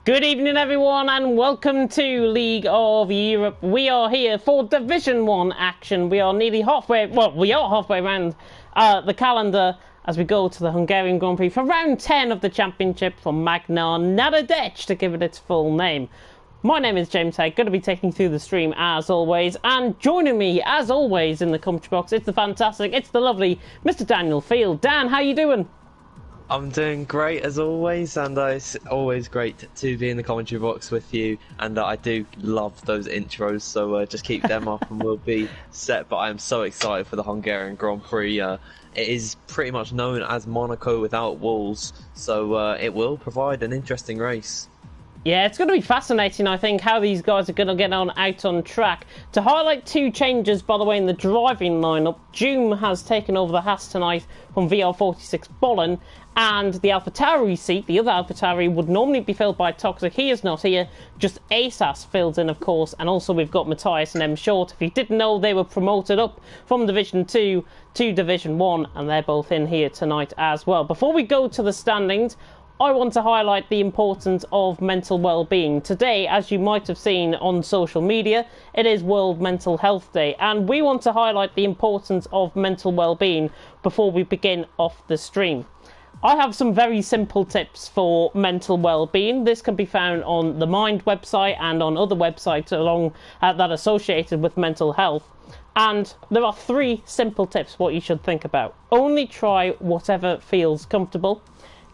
Good evening everyone and welcome to League of Europe. We are here for Division 1 action. We are nearly halfway, well we are halfway around the calendar as we go to the Hungarian Grand Prix for round 10 of the championship for Magna Nadadech, to give it its full name. My name is James Hay, going to be taking you through the stream as always, and joining me as always in the commentary box, it's the fantastic, it's the lovely Mr. Daniel Field. Dan, how you doing? I'm doing great as always, and it's always great to be in the commentary box with you, and I do love those intros, so just keep them up and we'll be set. But I am so excited for the Hungarian Grand Prix. It is pretty much known as Monaco without walls, so it will provide an interesting race. Yeah, it's going to be fascinating, I think, how these guys are going to get out on track. To highlight two changes, by the way, in the driving lineup, Joom has taken over the Haas tonight from VR46 Bolin, and the AlphaTauri seat, the other AlphaTauri, would normally be filled by Toxic. He is not here, just ASAS filled in, of course, and also we've got Matthias and M Short. If you didn't know, they were promoted up from Division 2 to Division 1, and they're both in here tonight as well. Before we go to the standings, I want to highlight the importance of mental well-being. Today, as you might have seen on social media, it is World Mental Health Day, and we want to highlight the importance of mental well-being before we begin off the stream. I have some very simple tips for mental well-being. This can be found on the Mind website and on other websites along that are associated with mental health. And there are three simple tips what you should think about. Only try whatever feels comfortable.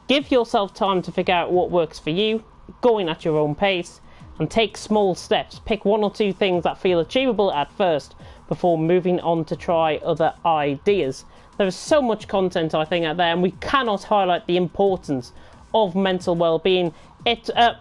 Give yourself time to figure out what works for you, going at your own pace, and take small steps. Pick one or two things that feel achievable at first before moving on to try other ideas. There is so much content, I think, out there, and we cannot highlight the importance of mental well-being.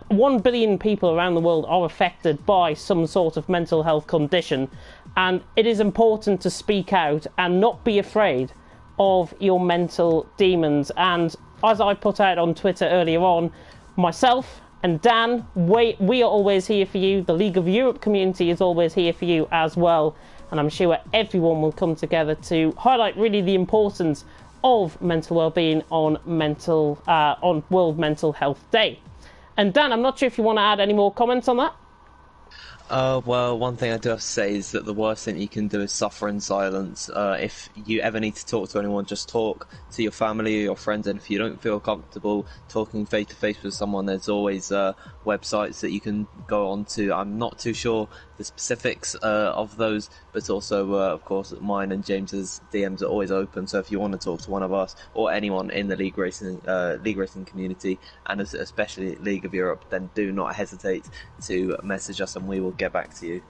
1 billion people around the world are affected by some sort of mental health condition, and it is important to speak out and not be afraid of your mental demons. And as I put out on Twitter earlier on, myself and Dan, we are always here for you. The League of Europe community is always here for you as well. And I'm sure everyone will come together to highlight really the importance of mental well-being on World Mental Health Day. And Dan, I'm not sure if you want to add any more comments on that? Well, one thing I do have to say is that the worst thing you can do is suffer in silence. If you ever need to talk to anyone, just talk to your family or your friends, and if you don't feel comfortable talking face-to-face with someone, there's always websites that you can go on to. I'm not too sure the specifics of those, but also, of course, mine and James's DMs are always open, so if you want to talk to one of us or anyone in the league racing community, and especially League of Europe, then do not hesitate to message us and we will get back to you.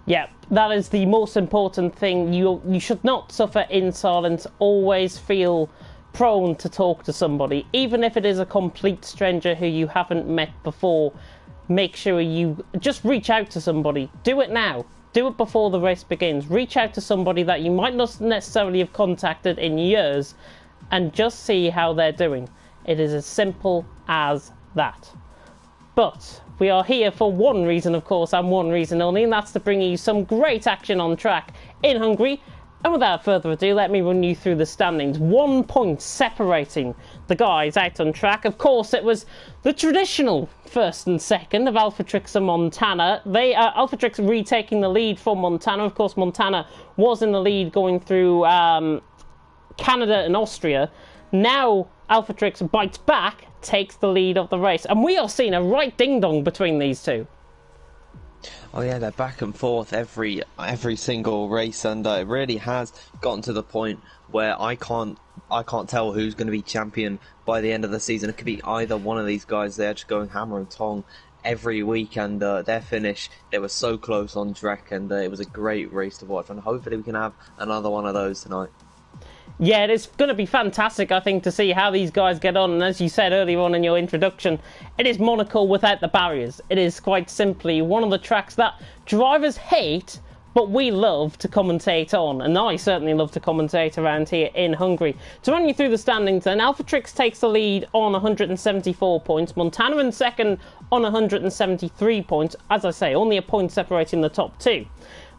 Yeah, that is the most important thing. You should not suffer in silence. Always feel prone to talk to somebody, even if it is a complete stranger who you haven't met before. Make sure you just reach out to somebody. Do it now. Do it before the race begins. Reach out to somebody that you might not necessarily have contacted in years and just see how they're doing. It is as simple as that. But we are here for one reason, of course, and one reason only, and that's to bring you some great action on track in Hungary. And without further ado, let me run you through the standings. 1 point separating the guys out on track. Of course, it was the traditional first and second of AlphaTrix and Montana. AlphaTrix retaking the lead from Montana. Of course, Montana was in the lead going through Canada and Austria. Now AlphaTrix bites back, takes the lead of the race, and we are seeing a right ding-dong between these two. Oh yeah, they're back and forth every single race, and it really has gotten to the point where I can't tell who's going to be champion by the end of the season. It could be either one of these guys. They're just going hammer and tong every week, and their finish, they were so close on track, and it was a great race to watch, and hopefully we can have another one of those tonight. Yeah, it is going to be fantastic, I think, to see how these guys get on. And as you said earlier on in your introduction, it is Monaco without the barriers. It is quite simply one of the tracks that drivers hate, but we love to commentate on. And I certainly love to commentate around here in Hungary. To run you through the standings then, AlphaTrix takes the lead on 174 points. Montana in second on 173 points. As I say, only a point separating the top two.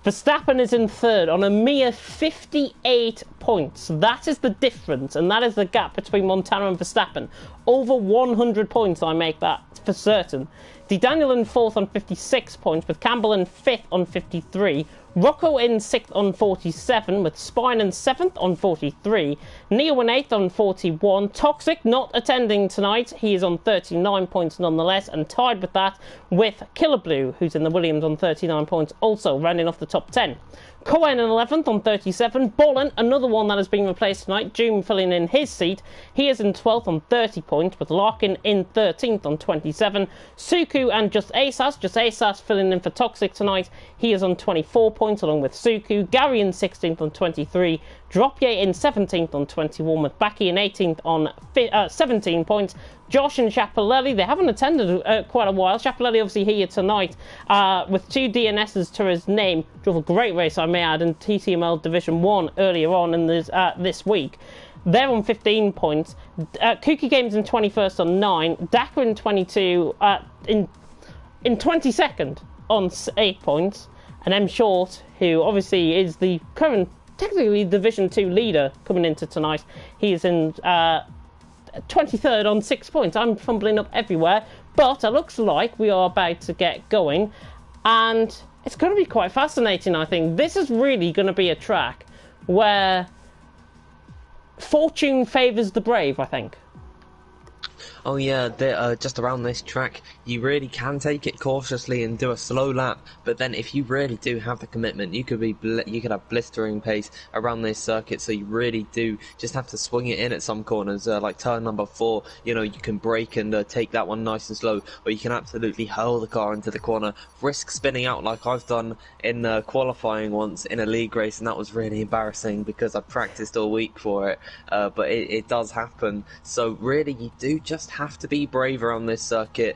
Verstappen is in third on a mere 58 points. That is the difference, and that is the gap between Montana and Verstappen. Over 100 points, I make that for certain. Daniel in fourth on 56 points, with Campbell in fifth on 53. Rocco in sixth on 47, with Spine in seventh on 43. Neo in eighth on 41. Toxic not attending tonight. He is on 39 points nonetheless, and tied with that with Killer Blue, who's in the Williams on 39 points, also rounding off the top 10. Cohen in 11th on 37. Bolin, another one that has been replaced tonight. Doom filling in his seat. He is in 12th on 30 points, with Larkin in 13th on 27. Suku and Just Asas filling in for Toxic tonight. He is on 24 points along with Suku. Gary in 16th on 23. Dropye in 17th on 21, with Baki in 18th on 17 points. Josh and Schiaparelli, they haven't attended quite a while. Schiaparelli obviously here tonight with 2 DNSs to his name. Drove a great race, I may add, in TTML Division 1 earlier on in this week. They're on 15 points. Kooky Games in 21st on 9. Dakar in 22, in 22nd on 8 points. And M Short, who obviously is the current, technically Division 2 leader coming into tonight. He is in 23rd on 6 points. I'm fumbling up everywhere, but it looks like we are about to get going, and it's going to be quite fascinating, I think. This is really going to be a track where fortune favours the brave, I think. Oh yeah, just around this track, you really can take it cautiously and do a slow lap. But then, if you really do have the commitment, you could have blistering pace around this circuit. So you really do just have to swing it in at some corners, like turn number 4. You know, you can brake and take that one nice and slow, or you can absolutely hurl the car into the corner, risk spinning out like I've done in qualifying once in a league race, and that was really embarrassing because I practiced all week for it. But it does happen. So really, you do just have to be braver on this circuit.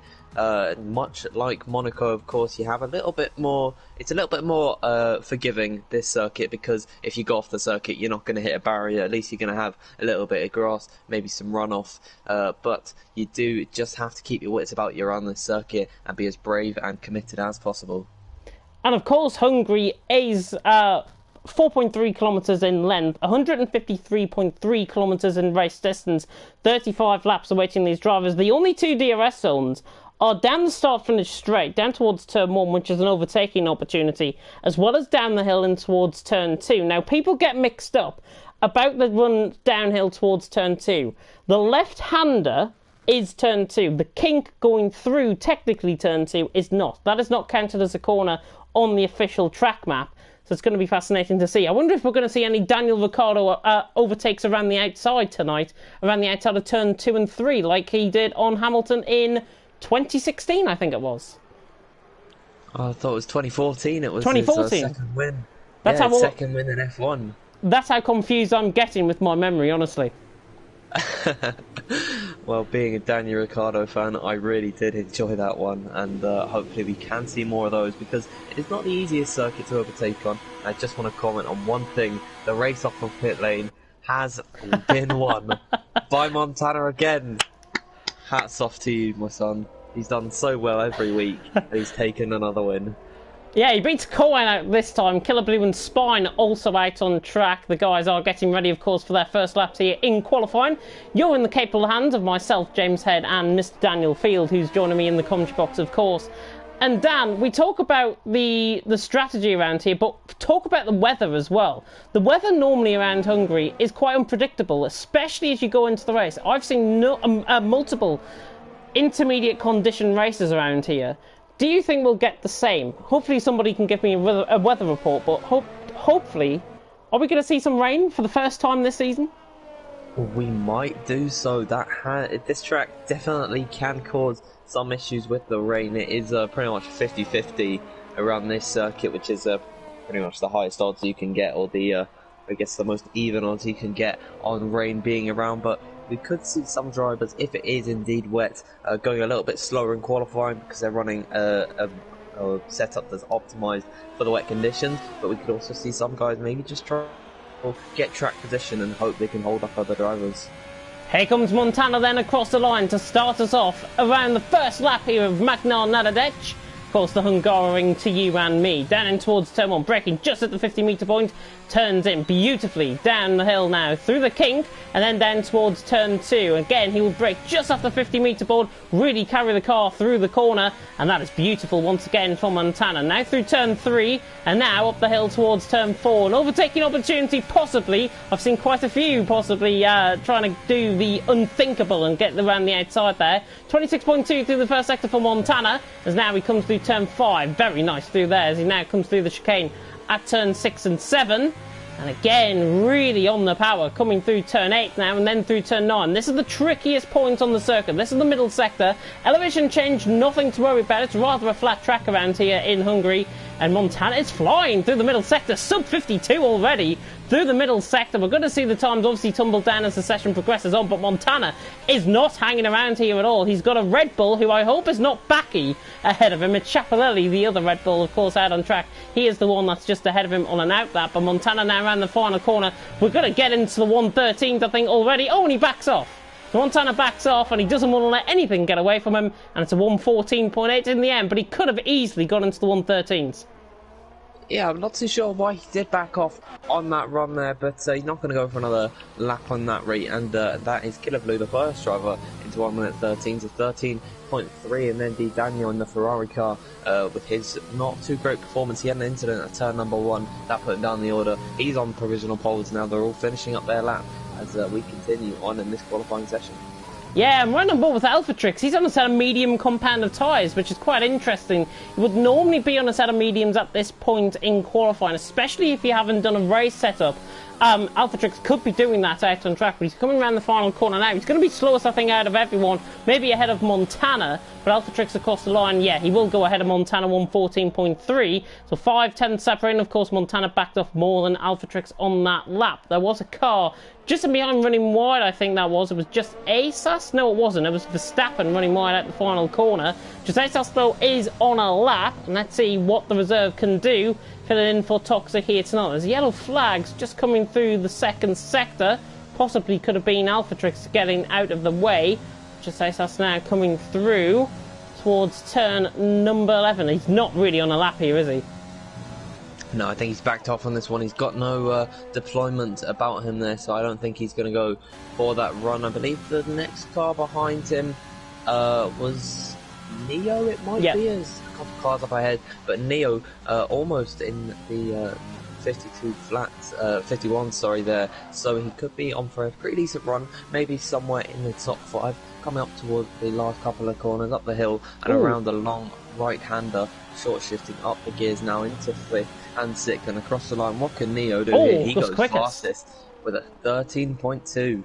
Much like Monaco, of course, you have a little bit more. It's a little bit more forgiving, this circuit, because if you go off the circuit, you're not going to hit a barrier. At least you're going to have a little bit of grass, maybe some runoff. But you do just have to keep your wits about you on this circuit and be as brave and committed as possible. And of course, Hungary is 4.3 kilometres in length, 153.3 kilometres in race distance, 35 laps awaiting these drivers. The only 2 DRS zones are down the start-finish straight, down towards turn 1, which is an overtaking opportunity, as well as down the hill and towards turn 2. Now, people get mixed up about the run downhill towards turn 2. The left-hander is turn 2. The kink going through, technically, turn 2 is not. That is not counted as a corner on the official track map. So it's going to be fascinating to see. I wonder if we're going to see any Daniel Ricciardo overtakes around the outside tonight, around the outside of turn 2 and 3, like he did on Hamilton in 2016, I think it was. Oh, I thought it was 2014. It was 2014. His second win. That's his second win in F1. That's how confused I'm getting with my memory, honestly. Well, being a Daniel Ricciardo fan, I really did enjoy that one, and hopefully we can see more of those, because it is not the easiest circuit to overtake on. I just want to comment on one thing: the race off of pit lane has been won by Montana again. Hats off to you, my son. He's done so well every week, and he's taken another win. Yeah, he beats Cohen out this time. Killer Blue and Spine also out on track. The guys are getting ready, of course, for their first laps here in qualifying. You're in the capable hands of myself, James Head, and Mr. Daniel Field, who's joining me in the commentary box, of course. And Dan, we talk about the strategy around here, but talk about the weather as well. The weather normally around Hungary is quite unpredictable, especially as you go into the race. I've seen multiple intermediate condition races around here. Do you think we'll get the same? Hopefully somebody can give me a weather report, but hopefully, are we going to see some rain for the first time this season? We might do so. This track definitely can cause some issues with the rain. It is pretty much 50-50 around this circuit, which is pretty much the highest odds you can get, or the I guess the most even odds you can get on rain being around. But we could see some drivers, if it is indeed wet, going a little bit slower in qualifying, because they're running a setup that's optimised for the wet conditions. But we could also see some guys maybe just try to get track position and hope they can hold up other drivers. Here comes Montana then across the line to start us off around the first lap here of Magnar Nadadec. Of course, the Hungarian to you and me. Down in towards turn 1, braking just at the 50-metre point. Turns in beautifully down the hill now through the kink and then down towards turn 2. Again, he will brake just off the 50-metre board, really carry the car through the corner, and that is beautiful once again from Montana. Now through turn 3 and now up the hill towards turn 4. An overtaking opportunity, possibly. I've seen quite a few possibly trying to do the unthinkable and get around the outside there. 26.2 through the first sector for Montana as now he comes through turn 5. Very nice through there as he now comes through the chicane at turn 6 and 7. And again, really on the power, coming through turn 8 now and then through turn 9. This is the trickiest point on the circuit. This is the middle sector. Elevation change, nothing to worry about. It's rather a flat track around here in Hungary. And Montana is flying through the middle sector. Sub 52 already through the middle sector. We're going to see the times obviously tumble down as the session progresses on. But Montana is not hanging around here at all. He's got a Red Bull, who I hope is not Backy, ahead of him. It's Chapelelli, the other Red Bull, of course, out on track. He is the one that's just ahead of him on an out lap. But Montana now around the final corner. We're going to get into the 113th, I think, already. Oh, and he backs off. Montana backs off and he doesn't want to let anything get away from him, and it's a 114.8 in the end, but he could have easily got into the 113s. Yeah, I'm not too sure why he did back off on that run there, but he's not going to go for another lap on that rate, and that is Killer Blue, the first driver, into 1 minute 13 to 13.3, and then Di Daniel in the Ferrari car with his not too great performance. He had an incident at turn number 1 that put him down the order. He's on provisional poles now. They're all finishing up their lap as we continue on in this qualifying session. Yeah, I'm running on board with Alphatrix. He's on a set of medium compound of tyres, which is quite interesting. He would normally be on a set of mediums at this point in qualifying, especially if you haven't done a race setup. Alphatrix could be doing that out on track, but he's coming around the final corner now. He's going to be slowest, I think, out of everyone, maybe ahead of Montana, but Alphatrix across the line, yeah, he will go ahead of Montana, 114.3, so 5/10 separating. Of course, Montana backed off more than Alphatrix on that lap. There was a car just in behind running wide, I think that was. It was just ASAS? No, it wasn't. It was Verstappen running wide at the final corner. Just ASAS, though, is on a lap, and let's see what the reserve can do. Filling in for Toxic here tonight. There's yellow flags just coming through the second sector. Possibly could have been Alphatrix getting out of the way. Just ASAS now coming through towards turn number 11. He's not really on a lap here, is he? No, I think he's backed off on this one. He's got no deployment about him there, so I don't think he's going to go for that run. I believe the next car behind him was Neo, it might be. There's a couple of cars up ahead, but Neo almost in the 52 flat, 51, sorry, there. So he could be on for a pretty decent run, maybe somewhere in the top 5, coming up towards the last couple of corners, up the hill, and around the long right-hander, short shifting up the gears now into 5th and 6th, and across the line. What can Neo do here? He goes fastest with a 13.2.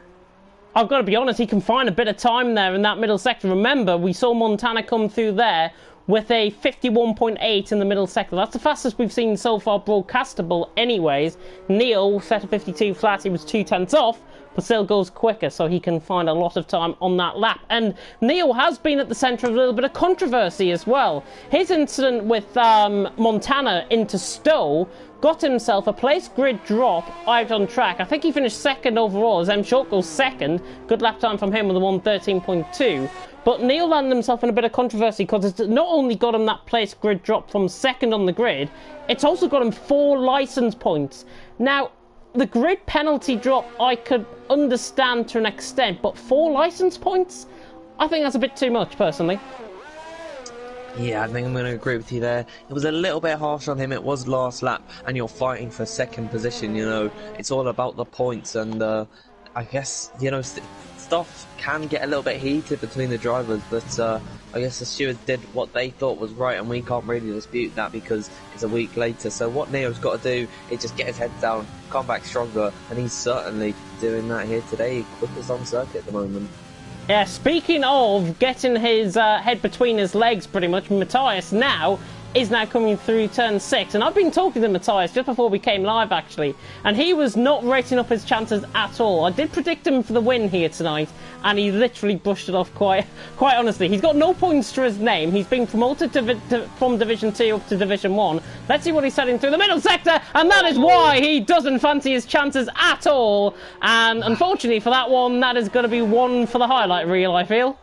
I've got to be honest, he can find a bit of time there in that middle sector. Remember, we saw Montana come through there with a 51.8 in the middle sector. That's the fastest we've seen so far broadcastable anyways. Neil set a 52 flat, he was 2/10 off, but still goes quicker, so he can find a lot of time on that lap. And Neil has been at the centre of a little bit of controversy as well. His incident with Montana into Stowe got himself a place grid drop out on track. I think he finished second overall as M. Short goes second. Good lap time from him with a 113.2. But Neil landed himself in a bit of controversy because it's not only got him that place grid drop from second on the grid, it's also got him 4 licence points. Now, the grid penalty drop I could understand to an extent, but 4 licence points? I think that's a bit too much, personally. Yeah, I think I'm going to agree with you there. It was a little bit harsh on him. It was last lap, and you're fighting for second position, you know. It's all about the points, and I guess, you know, stuff can get a little bit heated between the drivers, but I guess the stewards did what they thought was right, and we can't really dispute that because it's a week later. So what Neo's got to do is just get his head down, come back stronger, and he's certainly doing that here today. Quickest on circuit at the moment. Yeah, speaking of getting his head between his legs, pretty much, Matthias is now coming through turn 6. And I've been talking to Matthias just before we came live, actually, and he was not rating up his chances at all. I did predict him for the win here tonight, and he literally brushed it off quite honestly. He's got no points to his name. He's been promoted from Division 2 up to Division 1. Let's see what he's setting through the middle sector, and that is why he doesn't fancy his chances at all. And unfortunately for that one, that is going to be one for the highlight reel, I feel.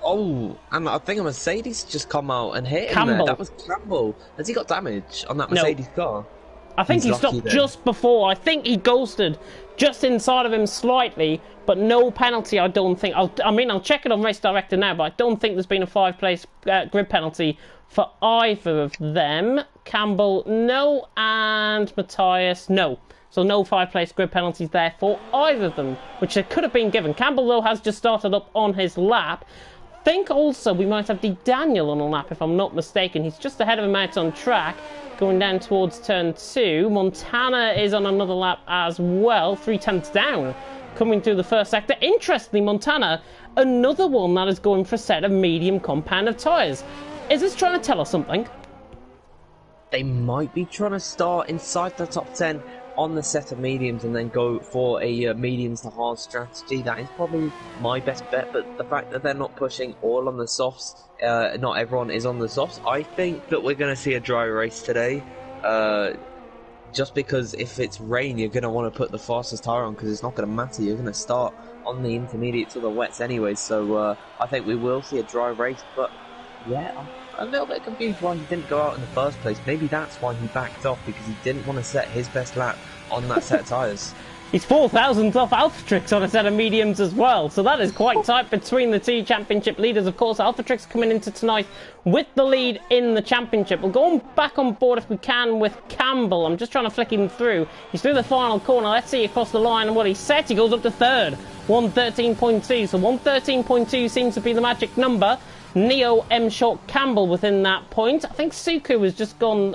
Oh, and I think a Mercedes just come out and hit him there. Campbell. That was Campbell. Has he got damage on that No. Mercedes car? I think he He's lucky stopped then. just before. I think he ghosted just inside of him slightly, but no penalty, I don't think. I'll check it on Race Director now, but I don't think there's been a 5-place grid penalty for either of them. Campbell, no, and Matthias, no. So no 5-place grid penalties there for either of them, which could have been given. Campbell, though, has just started up on his lap. Think also we might have Daniel on a lap, if I'm not mistaken. He's just ahead of him out on track, going down towards turn 2. Montana is on another lap as well, 3/10 down, coming through the first sector. Interestingly, Montana, another one that is going for a set of medium compound of tyres. Is this trying to tell us something? They might be trying to start inside the top 10 on the set of mediums and then go for a mediums to hard strategy. That is probably my best bet, but the fact that they're not pushing all on the softs, not everyone is on the softs, I think that we're going to see a dry race today. Just because if it's rain, you're going to want to put the fastest tyre on because it's not going to matter. You're going to start on the intermediates or the wets anyway, so I think we will see a dry race, but yeah, I'm a little bit confused why he didn't go out in the first place. Maybe that's why he backed off, because he didn't want to set his best lap on that set of tyres. He's 4,000 off Alphatrix on a set of mediums as well, so that is quite tight between the two championship leaders. Of course, Alphatrix coming into tonight with the lead in the championship. We'll go back on board if we can with Campbell. I'm just trying to flick him through. He's through the final corner. Let's see across the line and what he set. He goes up to third, 113.2. So 113.2 seems to be the magic number. Neo M. Short Campbell within that point. I think Suku has just gone,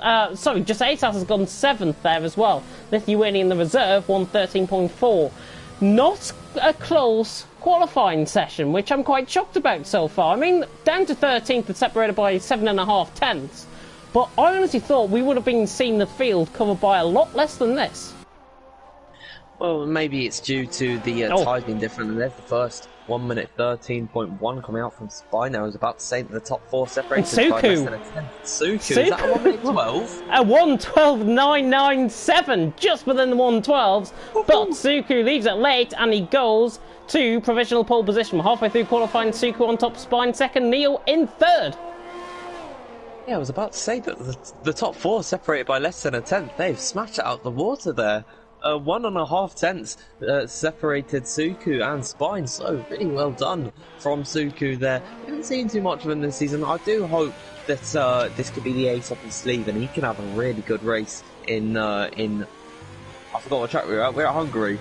just ASAS has gone 7th there as well. Lithuanian the reserve, 113.4. Not a close qualifying session, which I'm quite shocked about so far. I mean, down to 13th and separated by 7.5 tenths. But I honestly thought we would have been seeing the field covered by a lot less than this. Well, maybe it's due to the tyres being different, and there's the first 1 minute 13.1 coming out from Spy. Now I was about to say that the top 4 separated by less than a tenth. Suku, is that a 1 minute 12? A 1:12.997, just within the 1:12s. But Suku leaves it late and he goes to provisional pole position. We're halfway through qualifying. Suku on top, Spine second, Neo in third. Yeah, I was about to say that the top 4 separated by less than a tenth. They've smashed it out the water there. 1.5 tenths separated Suku and Spine, so really well done from Suku there. We haven't seen too much of him this season. I do hope that this could be the ace up his sleeve and he can have a really good race in I forgot what track we're at. We're at Hungary.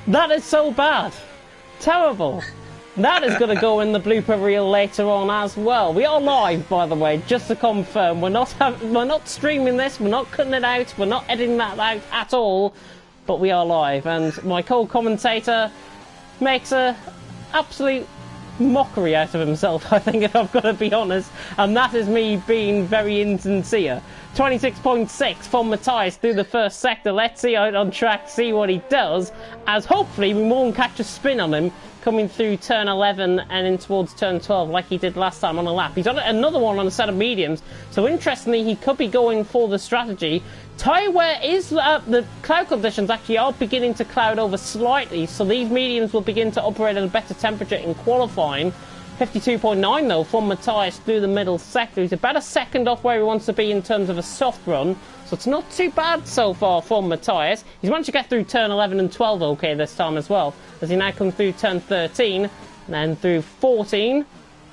That is so bad. Terrible. That is going to go in the blooper reel later on as well. We are live, by the way, just to confirm. We're not streaming this. We're not cutting it out. We're not editing that out at all. But we are live, and my co-commentator makes a absolute mockery out of himself, I think, if I've got to be honest. And that is me being very insincere. 26.6 from Matthias through the first sector. Let's see out on track, see what he does, as hopefully we won't catch a spin on him coming through turn 11 and in towards turn 12 like he did last time on a lap. He's on another one on a set of mediums, so interestingly he could be going for the strategy. Tyre wear is, the cloud conditions actually are beginning to cloud over slightly, so these mediums will begin to operate at a better temperature in qualifying. 52.9 though from Matthias through the middle sector. He's about a second off where he wants to be in terms of a soft run, so it's not too bad so far from Matthias. He's managed to get through turn 11 and 12 okay this time as well, as he now comes through turn 13 and then through 14,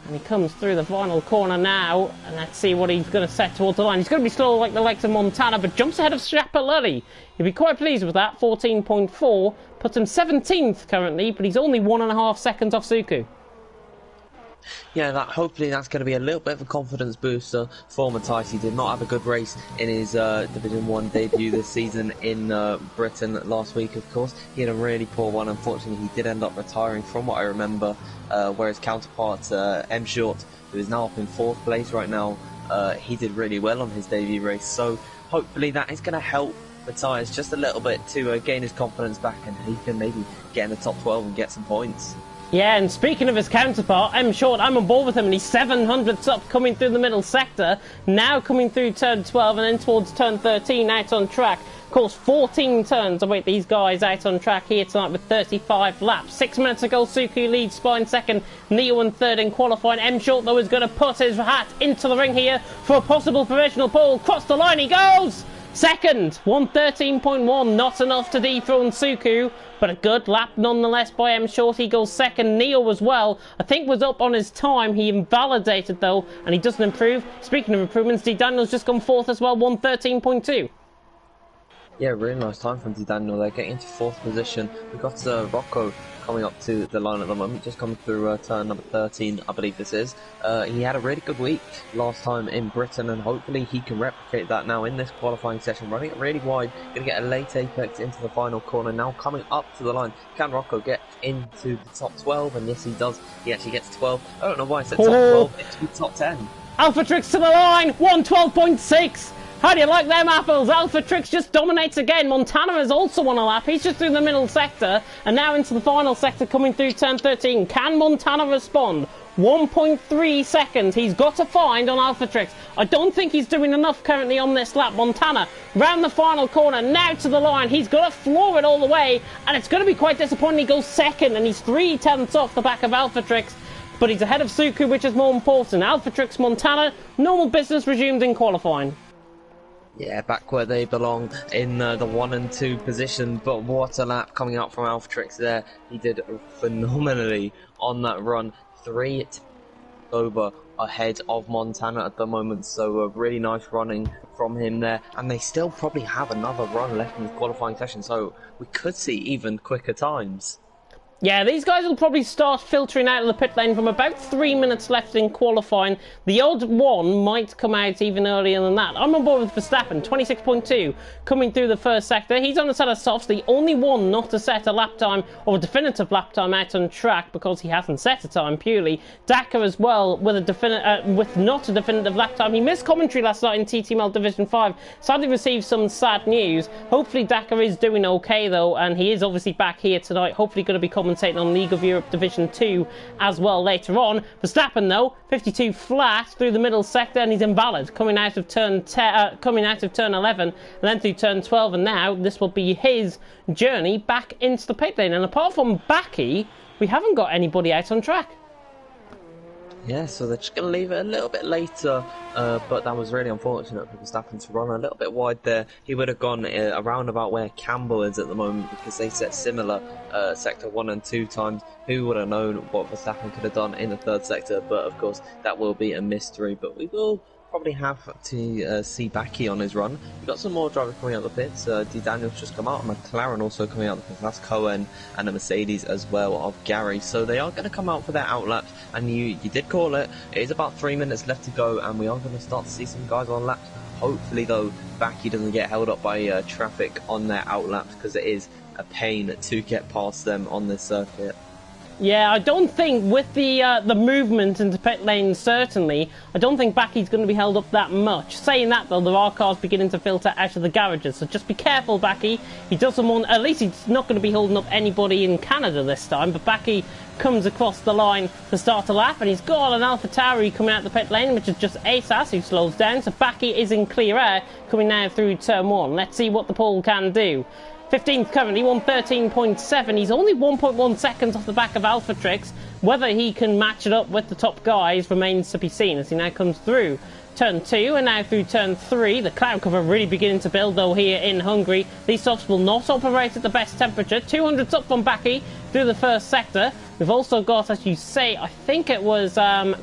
and he comes through the final corner now, and let's see what he's going to set towards the line. He's going to be slow like the likes of Montana, but jumps ahead of Schiaparelli. He'll be quite pleased with that. 14.4 puts him 17th currently, but he's only 1.5 seconds off Suku. Yeah, hopefully that's going to be a little bit of a confidence booster for Matthias. He did not have a good race in his Division 1 debut this season in Britain last week, of course. He had a really poor one. Unfortunately, he did end up retiring from what I remember, where his counterpart, M. Short, who is now up in 4th place right now, he did really well on his debut race. So hopefully that is going to help Matthias just a little bit to gain his confidence back, and he can maybe get in the top 12 and get some points. Yeah, and speaking of his counterpart, M Short, I'm on board with him, and he's 700s up coming through the middle sector. Now coming through turn 12 and then towards turn 13 out on track. Of course, 14 turns await these guys out on track here tonight with 35 laps. 6 minutes ago, Suku leads Spine second, Neo in third in qualifying. M Short, though, is going to put his hat into the ring here for a possible provisional pole. Cross the line he goes! Second, 113.1, not enough to dethrone Suku, but a good lap nonetheless by M Short. He goes second. Neo as well, I think, was up on his time. He invalidated though, and he doesn't improve. Speaking of improvements, D Daniel's just gone fourth as well, 113.2. Yeah, really nice time from D Daniel there, getting into fourth position. We've got Rocco coming up to the line at the moment, just coming through turn number 13, I believe this is. He had a really good week last time in Britain, and hopefully he can replicate that now in this qualifying session. Running it really wide, going to get a late apex into the final corner. Now coming up to the line, can Rocco get into the top 12? And yes, he does. He actually gets 12. I don't know why I said top 12. It's the top 10. Alpha Tricks to the line, 112.6. How do you like them apples? Alpha Tricks just dominates again. Montana is also on a lap. He's just through the middle sector and now into the final sector coming through turn 13. Can Montana respond? 1.3 seconds he's got to find on Alpha Tricks. I don't think he's doing enough currently on this lap. Montana round the final corner, now to the line. He's got to floor it all the way, and it's going to be quite disappointing. He goes second and he's 3/10 off the back of Alpha Tricks, but he's ahead of Suku, which is more important. Alpha Tricks, Montana, normal business resumed in qualifying. Yeah, back where they belong in the 1 and 2 position, but what a lap coming out from Alpha Tricks there. He did phenomenally on that run. 3 over ahead of Montana at the moment, so a really nice running from him there, and they still probably have another run left in the qualifying session, so we could see even quicker times. Yeah, these guys will probably start filtering out of the pit lane from about 3 minutes left in qualifying. The odd one might come out even earlier than that. I'm on board with Verstappen, 26.2, coming through the first sector. He's on a set of softs, the only one not to set a lap time or a definitive lap time out on track because he hasn't set a time purely. Dakar as well with with not a definitive lap time. He missed commentary last night in TTML Division 5. Sadly received some sad news. Hopefully Dakar is doing okay though, and he is obviously back here tonight. Hopefully going to be commentating on League of Europe Division 2 as well later on. Verstappen though, 52 flat through the middle sector, and he's invalid coming out of turn 11 and then through turn 12, and now this will be his journey back into the pit lane. And apart from Baki, we haven't got anybody out on track. Yeah, so they're just going to leave it a little bit later, but that was really unfortunate for Verstappen to run a little bit wide there. He would have gone around about where Campbell is at the moment, because they set similar sector 1 and 2 times. Who would have known what Verstappen could have done in the third sector, but of course that will be a mystery, but we will probably have to see Baki on his run. We've got some more drivers coming out of the pits. D Daniel's just come out, McLaren also coming out of the pits. That's Cohen and a Mercedes as well of Gary. So they are going to come out for their outlaps, and you did call it. It is about 3 minutes left to go, and we are going to start to see some guys on laps. Hopefully though, Baki doesn't get held up by traffic on their outlaps, because it is a pain to get past them on this circuit. Yeah, I don't think with the movement into pit lane, certainly, I don't think Baki's going to be held up that much. Saying that, though, there are cars beginning to filter out of the garages, so just be careful, Baki. He doesn't want, at least he's not going to be holding up anybody in Canada this time, but Baki comes across the line to start a lap, and he's got an AlphaTauri coming out the pit lane, which is just ASAS who slows down, so Baki is in clear air, coming now through turn 1. Let's see what the pole can do. 15th currently, 113.7. He's only 1.1 seconds off the back of Alpha Tricks. Whether he can match it up with the top guys remains to be seen as he now comes through turn 2 and now through turn 3. The cloud cover really beginning to build though here in Hungary. These softs will not operate at the best temperature. 200s up from Baki through the first sector. We've also got, as you say, I think it was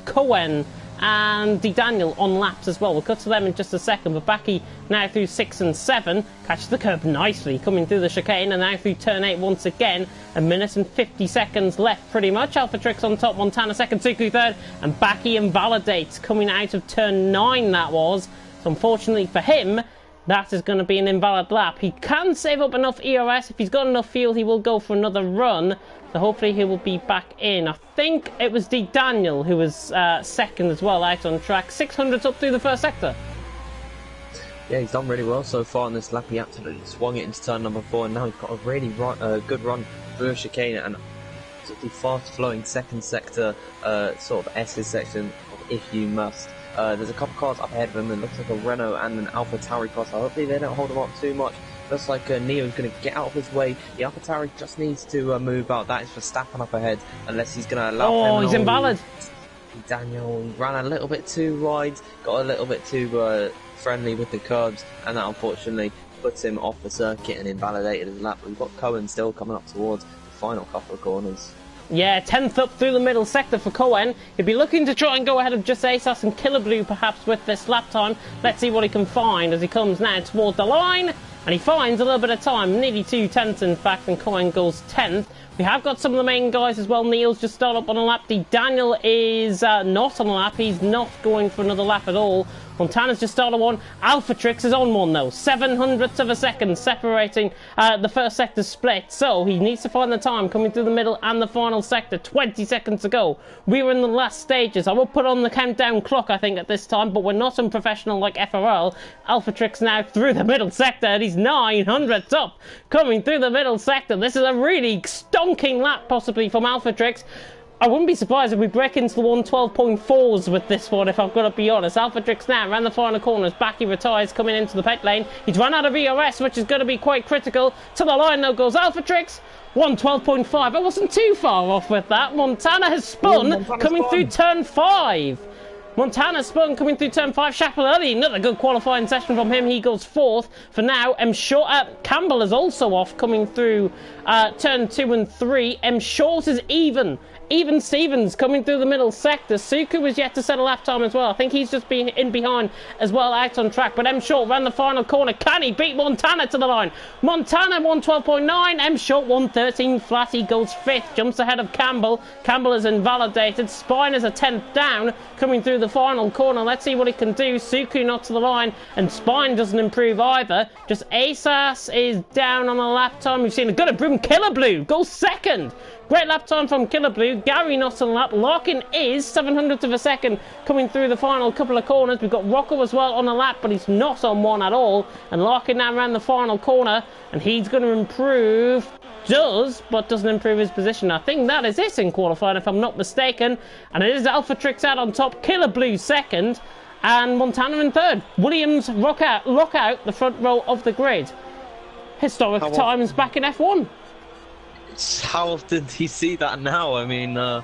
Cohen and D Daniel on laps as well. We'll cut to them in just a second, but Baki now through 6 and 7, catches the curb nicely, coming through the chicane, and now through turn 8 once again. 1 minute and 50 seconds left pretty much. Alpha Tricks on top, Montana second, Suku third, and Baki invalidates coming out of turn 9 that was. So unfortunately for him, that is going to be an invalid lap. He can save up enough ERS. If he's got enough fuel, he will go for another run. So hopefully he will be back in. I think it was D Daniel who was second as well out on track. 600s up through the first sector. Yeah, he's done really well so far in this lap. He absolutely swung it into turn number 4, and now he's got a really good run through a chicane, and sort of fast-flowing second sector, sort of S's section of If You Must. There's a couple cars up ahead of him, and it looks like a Renault and an AlphaTauri car, so hopefully they don't hold him up too much. Looks like Neo's going to get out of his way. The AlphaTauri just needs to move out. That is Verstappen up ahead, unless he's going to allow him. Oh, he's invalid. Daniel ran a little bit too wide, got a little bit too friendly with the curbs, and that unfortunately puts him off the circuit and invalidated his lap. We've got Cohen still coming up towards the final couple of corners. Yeah, 10th up through the middle sector for Cohen. He'll be looking to try and go ahead of just ASAS and Killer Blue perhaps with this lap time. Let's see what he can find as he comes now towards the line. And he finds a little bit of time, nearly 2/10 in fact, and Cohen goes 10th. We have got some of the main guys as well. Neil's just started up on a lap. Daniel is not on a lap. He's not going for another lap at all. Montana's just started one. AlphaTrix is on one though. 700ths of a second separating the first sector split. So he needs to find the time coming through the middle and the final sector. 20 seconds to go. We were in the last stages. I will put on the countdown clock I think at this time, but we're not unprofessional like FRL. AlphaTrix now through the middle sector and he's 900ths up coming through the middle sector. This is a really stonking lap possibly from AlphaTrix. I wouldn't be surprised if we break into the 112.4s with this one, if I've got to be honest. AlphaTrix now around the final corners. Backy retires coming into the pit lane. He's run out of ERS, which is going to be quite critical. To the line now goes AlphaTrix. 112.5. I wasn't too far off with that. Montana has spun coming through turn 5. Montana spun coming through turn 5. Schiaparelli, another good qualifying session from him. He goes 4th for now. Campbell is also off coming through turn 2 and 3. Short is even. Even Stevens coming through the middle sector. Suku was yet to set a lap time as well. I think he's just been in behind as well out on track. But Short ran the final corner. Can he beat Montana to the line? Montana 112.9. Short 113 flat. He goes 5th. Jumps ahead of Campbell. Campbell is invalidated. Spine is a 10th down coming through the final corner. Let's see what he can do. Suku not to the line. And Spine doesn't improve either. Just Asas is down on a lap time. We've seen a good improvement. Killer Blue goes 2nd. Great lap time from Killer Blue. Gary not on the lap. Larkin is 700th of a second coming through the final couple of corners. We've got Rocco as well on a lap, but he's not on one at all. And Larkin now around the final corner, and he's going to improve. Does, but doesn't improve his position. I think that is it in qualifying, if I'm not mistaken. And it is AlphaTrix out on top. Killer Blue 2nd, and Montana in 3rd. Williams lock out the front row of the grid. Historic times back in F1. How often do you see that now? I mean, I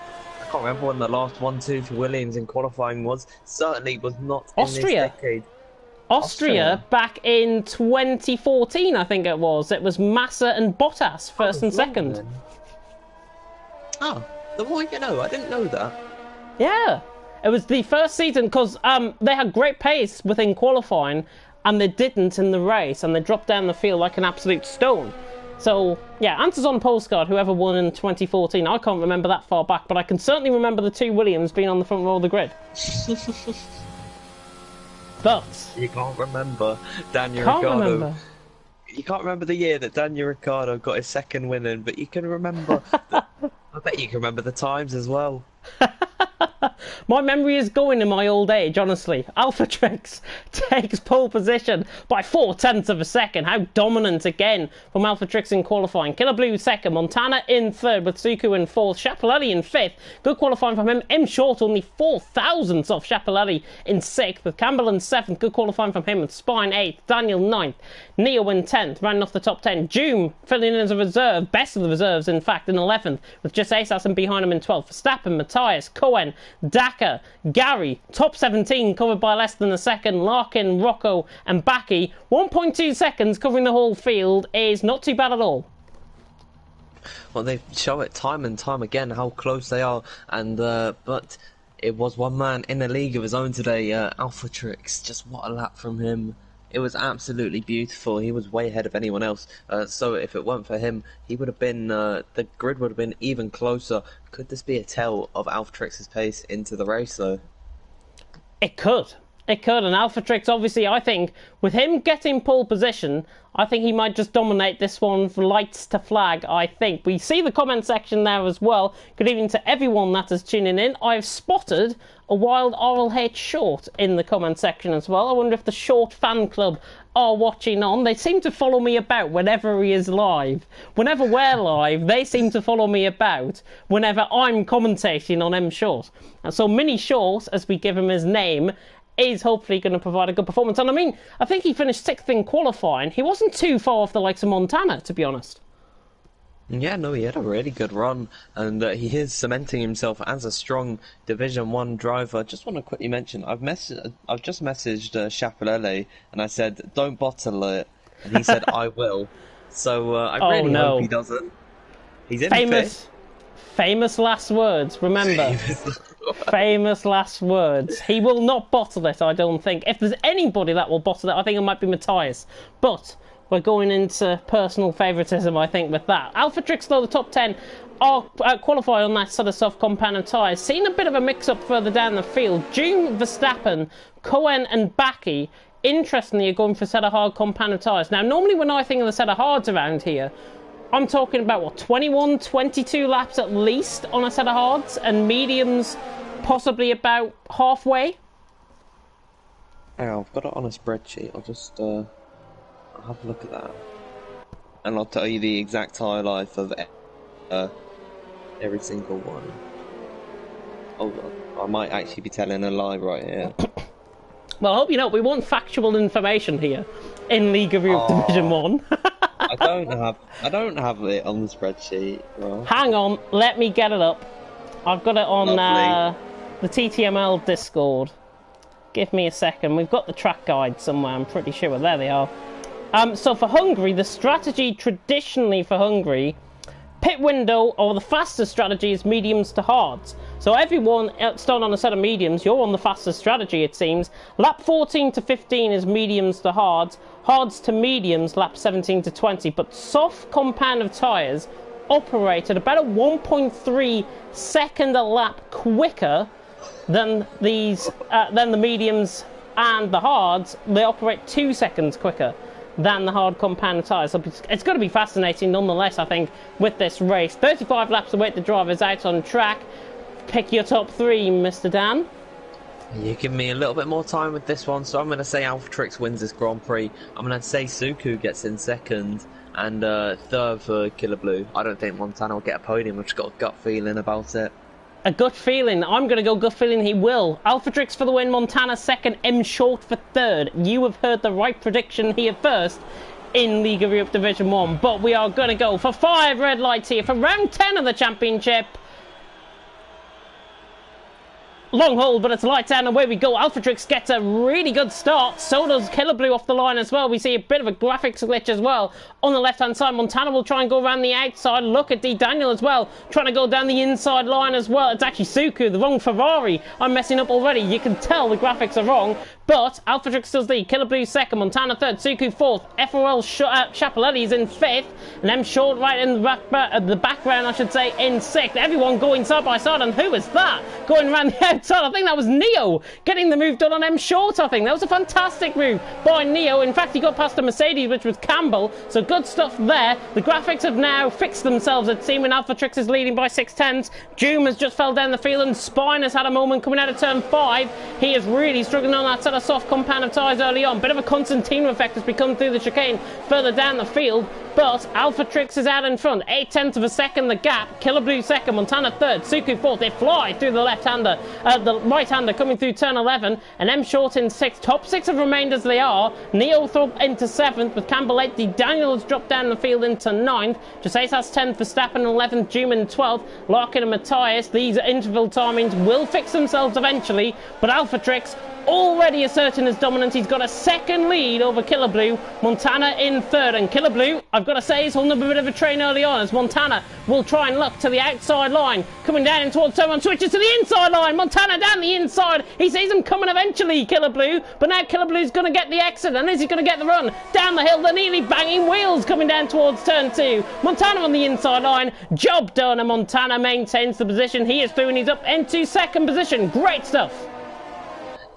can't remember when the last 1-2 for Williams in qualifying was. Certainly was not Austria. In this decade. Austria back in 2014, I think it was. It was Massa and Bottas, 1st and 2nd. Then. Oh, the more you know. I didn't know that. Yeah, it was the first season because they had great pace within qualifying and they didn't in the race, and they dropped down the field like an absolute stone. So, yeah, answers on postcard, whoever won in 2014. I can't remember that far back, but I can certainly remember the two Williams being on the front row of the grid. But you can't remember Daniel Ricciardo. You can't remember the year that Daniel Ricciardo got his 2nd win in, but you can remember. I bet you can remember the times as well. My memory is going in my old age, honestly. AlphaTrix takes pole position by 0.4 of a second. How dominant again from AlphaTrix in qualifying. Killer Blue 2nd, Montana in 3rd with Suku in 4th, Schiaparelli in 5th. Good qualifying from him. Short only 4,000ths off Schiaparelli in 6th with Campbell in 7th. Good qualifying from him with Spine 8th, Daniel 9th, Neo in 10th, ran off the top 10. Joom filling in as a reserve, best of the reserves in fact, in 11th with just Asas and behind him in 12th. Verstappen, Matthias, Cohen, Daka, Gary, top 17 covered by less than a second. Larkin, Rocco and Backy. 1.2 seconds covering the whole field is not too bad at all. Well, they show it time and time again how close they are, and but it was one man in a league of his own today, AlphaTrix. Just what a lap from him. It was absolutely beautiful. He was way ahead of anyone else. So if it weren't for him, he would have been. The grid would have been even closer. Could this be a tell of AlphaTrix's pace into the race, though? It could. It could, and Alphatrix, obviously, I think, with him getting pole position, I think he might just dominate this one from lights to flag, I think. We see the comment section there as well. Good evening to everyone that is tuning in. I've spotted a wild RLH short in the comment section as well. I wonder if the short fan club are watching on. They seem to follow me about whenever he is live. Whenever we're live, they seem to follow me about whenever I'm commentating on M Short. And so Mini Short, as we give him his name, is hopefully going to provide a good performance. And I mean, I think he finished 6th in qualifying. He wasn't too far off the likes of Montana, to be honest. Yeah, no, he had a really good run, and he is cementing himself as a strong Division 1 driver. Just want to quickly mention, I've just messaged Chapelele, and I said, don't bottle it, and he said, I will. So I really hope he doesn't. He's in fifth. Famous last words, remember. Famous last words. He will not bottle it, I don't think. If there's anybody that will bottle it, I think it might be Matthias. But we're going into personal favouritism, I think, with that. Alphatrix, though, the top 10 are qualified on that sort of soft compound and tyres. Seen a bit of a mix-up further down the field. June, Verstappen, Cohen and Baki, interestingly, are going for a set of hard compound and tyres. Now, normally when I think of the set of hards around here, I'm talking about, what, 21, 22 laps at least on a set of hards, and mediums possibly about halfway. Hang on, I've got it on a spreadsheet. I'll just I'll have a look at that, and I'll tell you the exact tire life of every single one. Oh, I might actually be telling a lie right here. Well, I hope you know we want factual information here in League of Europe Division 1. I don't have it on the spreadsheet. Well, hang on, let me get it up. I've got it on the TTML Discord. Give me a second. We've got the track guide somewhere, I'm pretty sure. There they are. So for Hungary, the strategy traditionally for Hungary, pit window, or the fastest strategy, is mediums to hards. So everyone starting on a set of mediums, you're on the fastest strategy, it seems. Lap 14 to 15 is mediums to hards. Hards to mediums, lap 17 to 20. But soft compound of tyres operate at about a 1.3 second a lap quicker than the mediums and the hards. They operate 2 seconds quicker than the hard compound tyres. So it's going to be fascinating nonetheless, I think, with this race. 35 laps await the drivers out on track. Pick your top 3, Mr. Dan. You give me a little bit more time with this one, so I'm going to say Alphatrix wins this Grand Prix. I'm going to say Suku gets in second, and third for Killer Blue. I don't think Montana will get a podium. I've just got a gut feeling about it. A gut feeling. I'm going to go gut feeling he will. Alphatrix for the win, Montana second, M Short for third. You have heard the right prediction here first in League of Europe Division 1. But we are going to go for 5 red lights here for round 10 of the championship. Long hold, but it's lights out and away we go. Alphatrix gets a really good start. So does Killer Blue off the line as well. We see a bit of a graphics glitch as well. On the left-hand side, Montana will try and go around the outside. Look at D. Daniel as well, trying to go down the inside line as well. It's actually Suku, the wrong Ferrari. I'm messing up already. You can tell the graphics are wrong. But Alphatrix does lead. Killer Blue second, Montana third, Suku fourth. FOL Chapelletti is in fifth, and M Short right in the background, I should say, in sixth. Everyone going side by side, and who is that going around the outside? I think that was Neo getting the move done on M Short. I think that was a fantastic move by Neo. In fact, he got past a Mercedes, which was Campbell. So good stuff there. The graphics have now fixed themselves. It seems when Alphatrix is leading by 6/10. Joom has just fell down the field, and Spine has had a moment coming out of turn 5. He is really struggling on that sort of soft compound of tyres early on. Bit of a Constantino effect as we come through the chicane further down the field. But Alphatrix is out in front. 0.8 of a second the gap. Killer Blue second, Montana third, Suku fourth. They fly through the left-hander, the right-hander coming through turn 11, and M Short in sixth. Top 6 have remained as they are. Neothorpe into 7th with Campbell 8th. Daniel has dropped down the field into 9th. Jasas 10th, Verstappen 11th, Juman 12th. Larkin and Matthias. These interval timings will fix themselves eventually, but Alphatrix already asserting his dominance. He's got a second lead over Killer Blue. Montana in third, and Killer Blue, I've got to say, is holding up a bit of a train early on as Montana will try and look to the outside line. Coming down in towards turn 1, switches to the inside line. Montana down the inside. He sees him coming eventually, Killer Blue, but now Killer Blue's going to get the exit, and is he going to get the run? Down the hill, they're nearly banging wheels coming down towards turn 2. Montana on the inside line. Job done, and Montana maintains the position. He is through and he's up into second position. Great stuff.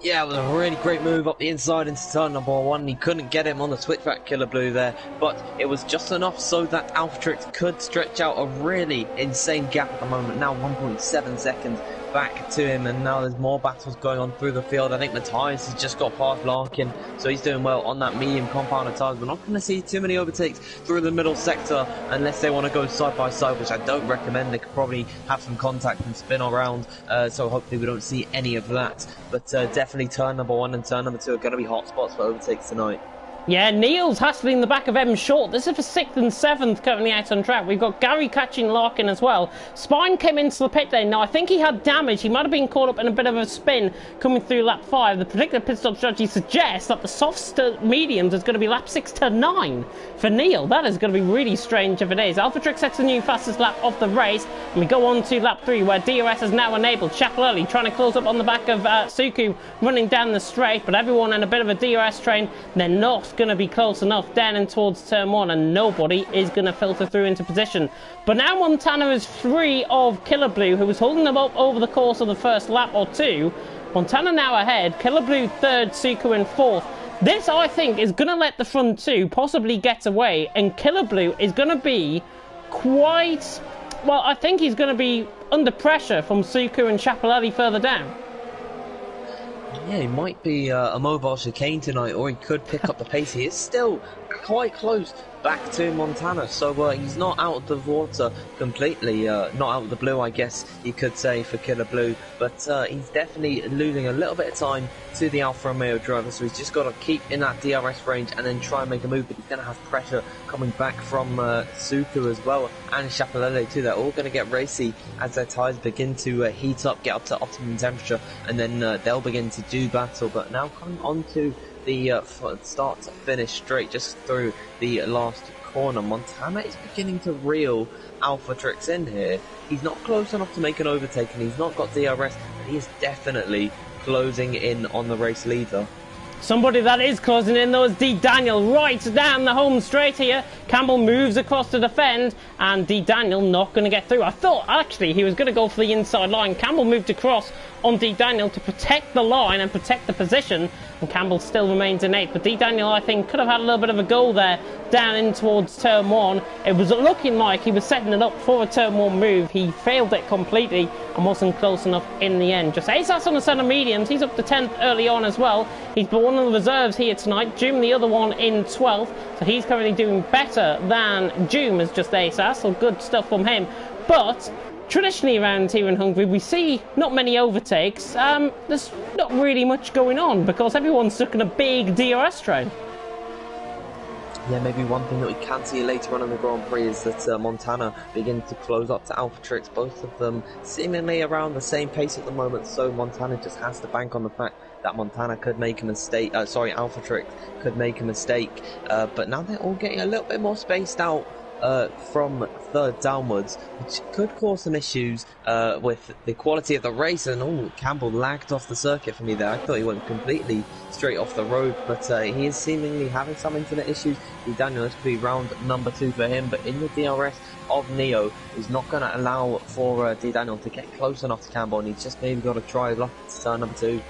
Yeah, it was a really great move up the inside into turn number 1. He couldn't get him on the switchback, Killer Blue there, but it was just enough so that Alphatrix could stretch out a really insane gap at the moment. Now 1.7 seconds back to him, and now there's more battles going on through the field. I think Matthias has just got past Larkin, so he's doing well on that medium compounder tires. We're not going to see too many overtakes through the middle sector unless they want to go side by side, which I don't recommend. They could probably have some contact and spin around, so hopefully we don't see any of that. But definitely turn number 1 and turn number 2 are going to be hot spots for overtakes tonight. Yeah, Neil's hassling the back of M Short. This is for 6th and 7th currently out on track. We've got Gary catching Larkin as well. Spine came into the pit lane. Now, I think he had damage. He might have been caught up in a bit of a spin coming through lap 5. The predicted pit stop strategy suggests that the soft mediums is going to be lap 6 to 9 for Neil. That is going to be really strange if it is. Alphatrix sets a new fastest lap of the race. And we go on to lap 3 where DRS is now enabled. Chapel trying to close up on the back of Suku running down the straight. But everyone in a bit of a DRS train. They're not going to be close enough down and towards turn 1, and nobody is going to filter through into position. But now Montana is free of Killer Blue, who was holding them up over the course of the first lap or two. Montana now ahead, Killer Blue 3rd, Suku in 4th. This, I think, is going to let the front 2 possibly get away, and Killer Blue is going to be quite... well, I think he's going to be under pressure from Suku and Chapelelli further down. Yeah, he might be a mobile chicane tonight, or he could pick up the pace. He is still quite close back to Montana, so he's not out of the water completely, not out of the blue, I guess you could say, for Killer Blue, but he's definitely losing a little bit of time to the Alfa Romeo driver, so he's just got to keep in that DRS range and then try and make a move, but he's going to have pressure coming back from Suku as well, and Chapelele too. They're all going to get racy as their tyres begin to heat up, get up to optimum temperature, and then they'll begin to do battle. But now coming on to the start to finish straight just through the last corner, Montana is beginning to reel Alphatrix in here. He's not close enough to make an overtake, and he's not got DRS, but he is definitely closing in on the race leader. Somebody that is closing in though is D. Daniel right down the home straight here. Campbell moves across to defend, and D. Daniel not going to get through. I thought actually he was going to go for the inside line. Campbell moved across on D. Daniel to protect the line and protect the position, and Campbell still remains in 8th. But D. Daniel, I think, could have had a little bit of a goal there down in towards turn 1. It was looking like he was setting it up for a turn 1 move. He failed it completely and wasn't close enough in the end. Just ASAS on the centre mediums. He's up to 10th early on as well. He's one of the reserves here tonight. Doom, the other one, in 12th. So he's currently doing better than Doom as just ASAS. So good stuff from him. But traditionally around here in Hungary, we see not many overtakes. There's not really much going on because everyone's stuck in a big DRS train. Yeah, maybe one thing that we can see later on in the Grand Prix is that Montana begin to close up to Alphatrix, both of them seemingly around the same pace at the moment, so Montana just has to bank on the fact that Montana could make a mistake, Alphatrix could make a mistake, but now they're all getting a little bit more spaced out from 3rd downwards, which could cause some issues with the quality of the race. And Campbell lagged off the circuit for me there. I thought he went completely straight off the road, but he is seemingly having some internet issues. Daniel, this could be round number 2 for him, but in the DRS of Neo is not going to allow for D. Daniel to get close enough to Campbell, and he's just maybe got to try luck to turn number 2.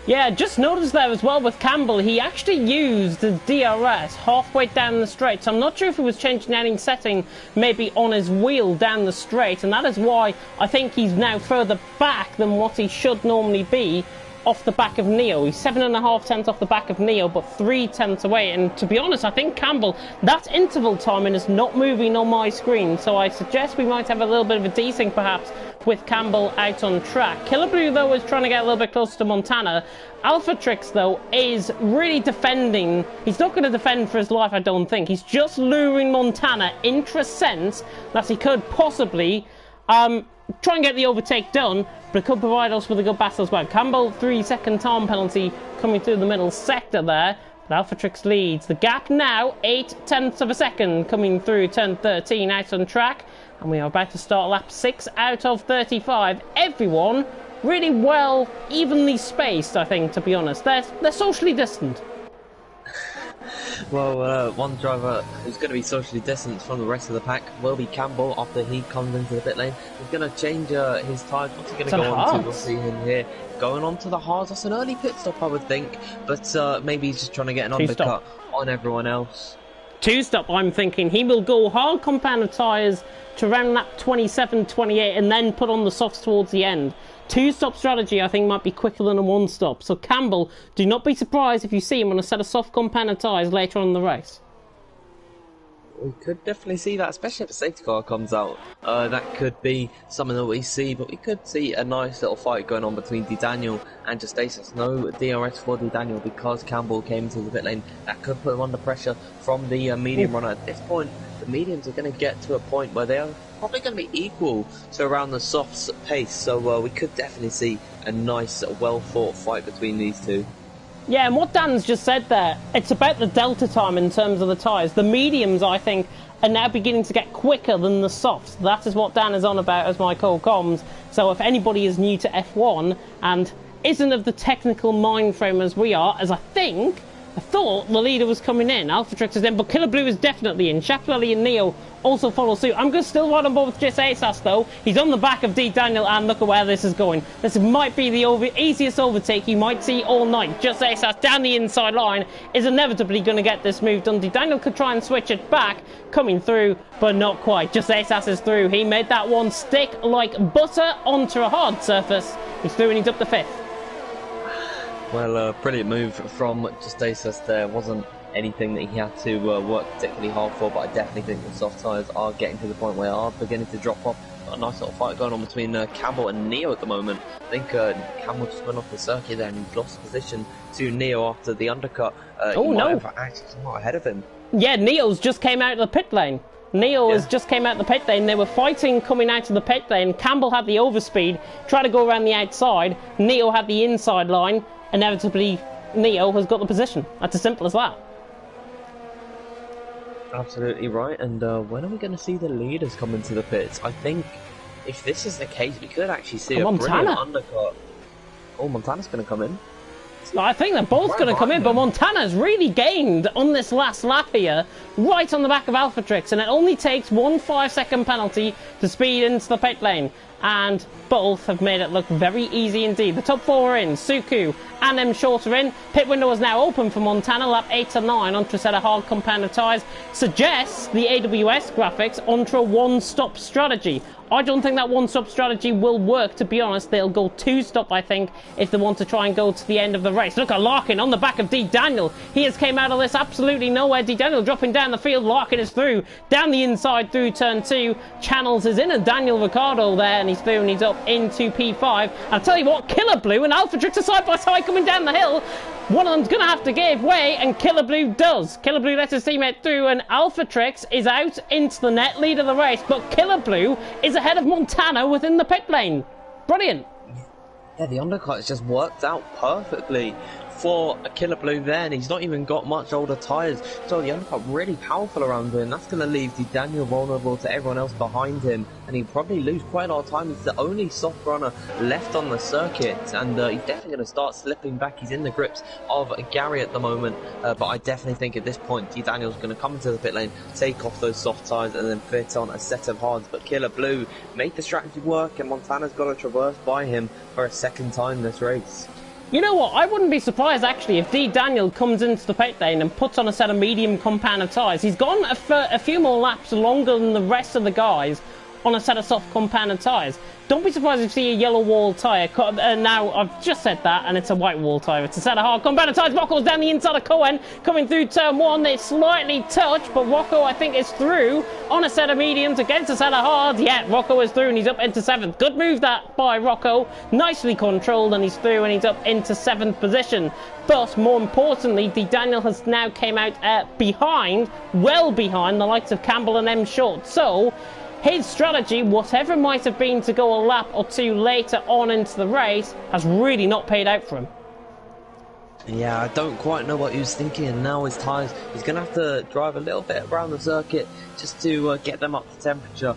Yeah, just noticed there as well with Campbell, he actually used the DRS halfway down the straight, so I'm not sure if he was changing any setting maybe on his wheel down the straight, and that is why I think he's now further back than what he should normally be off the back of Neo. He's 7.5 tenths off the back of Neo, but 3 tenths away. And to be honest, I think Campbell, that interval timing is not moving on my screen, so I suggest we might have a little bit of a desync perhaps with Campbell out on track. Killer Blue though is trying to get a little bit closer to Montana. Alphatrix though is really defending. He's not going to defend for his life, I don't think. He's just luring Montana into a sense that he could possibly try and get the overtake done, but it could provide us with a good battle as well. Campbell, 3-second time penalty coming through the middle sector there, but Alphatrix leads. The gap now, 8 tenths of a second coming through turn 13 out on track, and we are about to start lap 6 out of 35. Everyone really well, evenly spaced, I think, to be honest. They're socially distant. Well, one driver who's going to be socially distanced from the rest of the pack will be Campbell after he comes into the pit lane. He's going to change his tyres. What's he going to go on to? We'll see him here. Going on to the hards. That's an early pit stop, I would think. But maybe he's just trying to get an undercut on everyone else. Two-stop, I'm thinking. He will go hard compound of tyres to around lap 27, 28, and then put on the softs towards the end. Two-stop strategy, I think, might be quicker than a one-stop. So Campbell, do not be surprised if you see him on a set of soft compound tyres later on in the race. We could definitely see that, especially if a safety car comes out. That could be something that we see, but we could see a nice little fight going on between D. Daniel and Justasis. No DRS for D. Daniel because Campbell came into the pit lane. That could put him under pressure from the medium runner. At this point, the mediums are going to get to a point where they are probably going to be equal to around the softs pace. So we could definitely see a nice, well-fought fight between these two. Yeah, and what Dan's just said there, it's about the delta time in terms of the tyres. The mediums, I think, are now beginning to get quicker than the softs. That is what Dan is on about as my co-comms. So if anybody is new to F1 and isn't of the technical mind frame as we are, as I thought the leader was coming in. Alphatrix is in, but Killer Blue is definitely in. Shaflali and Neo also follow suit. I'm going to still ride on board with Justasis though. He's on the back of D. Daniel, and look at where this is going. This might be the easiest overtake you might see all night. Justasis down the inside line is inevitably going to get this move done. D. Daniel could try and switch it back, coming through, but not quite. Justasis is through. He made that one stick like butter onto a hard surface. He's through and he's up to 5th. Well, brilliant move from Justasis there. Wasn't anything that he had to work particularly hard for, but I definitely think the soft tyres are getting to the point where they are beginning to drop off. Got a nice little fight going on between Campbell and Neo at the moment. I think Campbell just went off the circuit there and he's lost position to Neo after the undercut. Oh no! Actually, somewhat ahead of him. Yeah, Neo's just came out of the pit lane. Has just came out of the pit lane. They were fighting coming out of the pit lane. Campbell had the overspeed, tried to go around the outside. Neo had the inside line. Inevitably, Neo has got the position. That's as simple as that. Absolutely right. And when are we going to see the leaders come into the pits? I think if this is the case, we could actually see a brilliant undercut. Oh, Montana's going to come in. I think they're both going to come in, but Montana's really gained on this last lap here, right on the back of Alphatrix, and it only takes 1 5-second penalty to speed into the pit lane. And both have made it look very easy indeed. The top 4 are in. Suku and M Short are in. Pit window is now open for Montana. Lap 8 to 9 onto a set of hard compound tyres. Suggests the AWS graphics onto a one-stop strategy. I don't think that one-stop strategy will work, to be honest. They'll go two-stop, I think, if they want to try and go to the end of the race. Look at Larkin on the back of D. Daniel. He has came out of this absolutely nowhere. D. Daniel dropping down the field. Larkin is through. Down the inside through turn 2. Channels is in, and Daniel Ricciardo there, and he's through and he's up into P5. I'll tell you what, Killer Blue and Alphatrix are side by side coming down the hill. One of them's going to have to give way, and Killer Blue does. Killer Blue lets his teammate through, and Alphatrix is out into the net lead of the race, but Killer Blue is ahead of Montana within the pit lane. Brilliant. Yeah, the undercut has just worked out perfectly for a Killer Blue there, and he's not even got much older tyres, so the undercut really powerful around him. That's going to leave D. Daniel vulnerable to everyone else behind him, and he'll probably lose quite a lot of time. He's the only soft runner left on the circuit, and he's definitely going to start slipping back. He's in the grips of Gary at the moment, but I definitely think at this point D. Daniel's going to come into the pit lane, take off those soft tyres, and then fit on a set of hards. But Killer Blue made the strategy work, and Montana's got to traverse by him for a second time this race. You know what, I wouldn't be surprised actually if D. Daniel comes into the pit lane and puts on a set of medium compound of tyres. He's gone a few more laps longer than the rest of the guys on a set of soft compound of tyres. Don't be surprised if you see a yellow wall tyre. Now, I've just said that, and it's a white wall tyre. It's a set of hard compound tyres. Rocco's down the inside of Cohen, coming through turn 1. They slightly touch, but Rocco, I think, is through on a set of mediums against a set of hards. Yeah, Rocco is through, and he's up into 7th. Good move that by Rocco. Nicely controlled, and he's through, and he's up into 7th position. But, more importantly, D. Daniel has now came out behind, well behind, the likes of Campbell and M. Short. So his strategy, whatever it might have been to go a lap or two later on into the race, has really not paid out for him. Yeah, I don't quite know what he was thinking, and now his tyres, he's going to have to drive a little bit around the circuit just to get them up to temperature.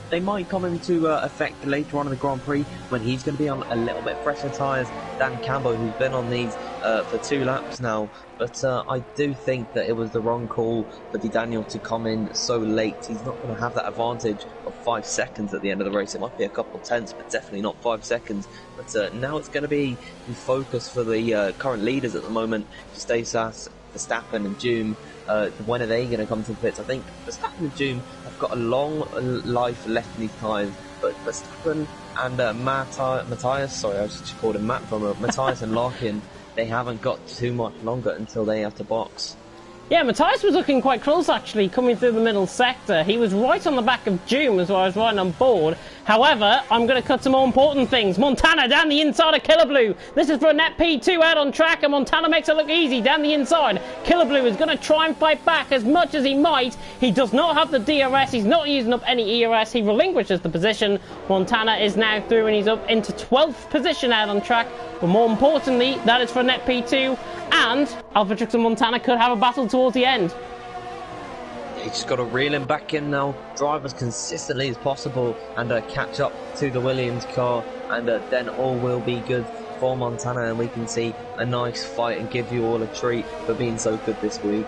They might come into effect later on in the Grand Prix when he's going to be on a little bit fresher tyres than Campbell, who's been on these for 2 laps now. But I do think that it was the wrong call for Daniel to come in so late. He's not going to have that advantage of 5 seconds at the end of the race. It might be a couple of tenths, but definitely not 5 seconds. But now it's going to be in focus for the current leaders at the moment, Stace, Verstappen and Doom. When are they going to come to the pits? I think Verstappen and Doom have got a long life left in these tyres, but Verstappen and Matthias, sorry, I just called him Matt from Matthias and Larkin, they haven't got too much longer until they have to box. Yeah, Matthias was looking quite close, actually, coming through the middle sector. He was right on the back of Doom as well. I was riding on board. However, I'm going to cut to more important things. Montana down the inside of Killer Blue. This is for a net P2 out on track, and Montana makes it look easy down the inside. Killer Blue is going to try and fight back as much as he might. He does not have the DRS. He's not using up any ERS. He relinquishes the position. Montana is now through, and he's up into 12th position out on track. But more importantly, that is for a net P2, and Alphatrix and Montana could have a battle towards the end. You just got to reel him back in now, drive as consistently as possible, and catch up to the Williams car, and then all will be good for Montana, and we can see a nice fight and give you all a treat for being so good this week.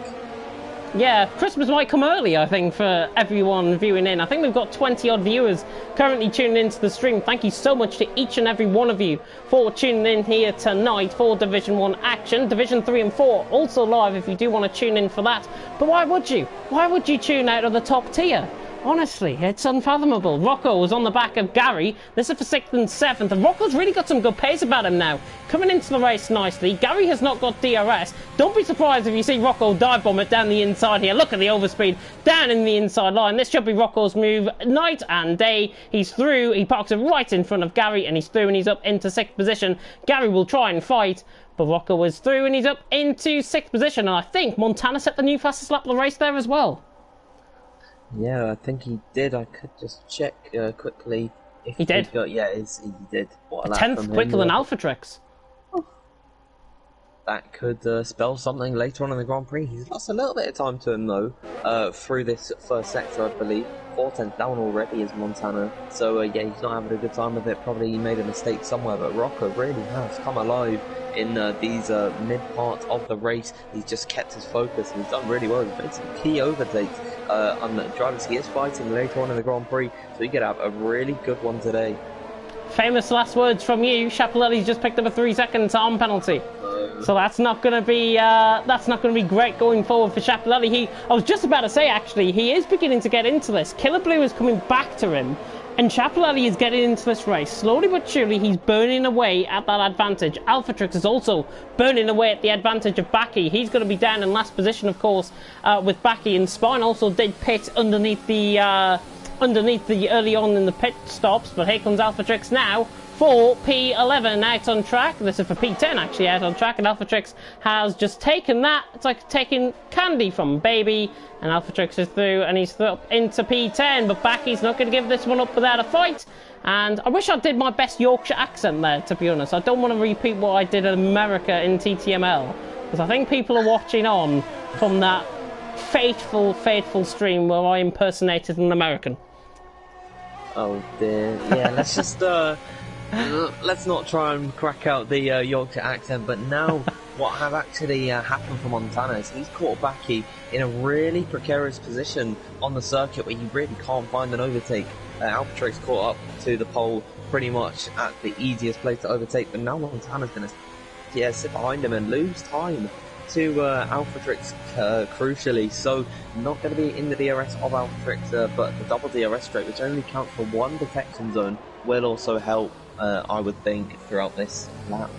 Yeah, Christmas might come early, I think, for everyone viewing in. I think we've got 20-odd viewers currently tuning into the stream. Thank you so much to each and every one of you for tuning in here tonight for Division 1 action. Division 3 and 4 also live if you do want to tune in for that. But why would you? Why would you tune out of the top tier? Honestly, it's unfathomable. Rocco was on the back of Gary. This is for 6th and 7th, and Rocco's really got some good pace about him now. Coming into the race nicely. Gary has not got DRS. Don't be surprised if you see Rocco dive bomb it down the inside here. Look at the overspeed down in the inside line. This should be Rocco's move night and day. He's through. He parks it right in front of Gary, and he's through, and he's up into 6th position. Gary will try and fight, but Rocco is through, and he's up into 6th position. And I think Montana set the new fastest lap of the race there as well. Yeah, I think he did. I could just check quickly. If he did? Yeah, he did. What, a 10th quicker than Alphatrix. That could spell something later on in the Grand Prix. He's lost a little bit of time to him, though, through this first sector, I believe. 4/10 down already is Montana. So, yeah, he's not having a good time with it. Probably he made a mistake somewhere, but Rocco really has come alive in these mid-part of the race. He's just kept his focus, and he's done really well. He's made some key overtakes on the drivers he is fighting later on in the Grand Prix, so he could have a really good one today. Famous last words from you. Schiaparelli's just picked up a 3-second time penalty. So that's not going to be great going forward for Schiaparelli. I was just about to say, actually, he is beginning to get into this. Killer Blue is coming back to him, and Schiaparelli is getting into this race. Slowly but surely, he's burning away at that advantage. Alphatrix is also burning away at the advantage of Baki. He's going to be down in last position, of course, with Baki. And Spine also did pit underneath the early on in the pit stops, but here comes Alphatrix now for P11 out on track. This is for P10 actually out on track, and Alphatrix has just taken that. It's like taking candy from a baby, and Alphatrix is through, and he's up into P10, but Baki's not going to give this one up without a fight. And I wish I did my best Yorkshire accent there, to be honest. I don't want to repeat what I did in America in TTML, because I think people are watching on from that fateful stream where I impersonated an American. Oh dear. Yeah, let's just let's not try and crack out the Yorkshire accent. But now, what have actually happened for Montana is he's caught Baki in a really precarious position on the circuit where you really can't find an overtake. Alphatrix caught up to the pole pretty much at the easiest place to overtake, but now Montana's going to sit behind him and lose time to Alphatrix crucially. So not going to be in the DRS of Alphatrix, but the double DRS straight, which only counts for one detection zone, will also help, I would think, throughout this lap.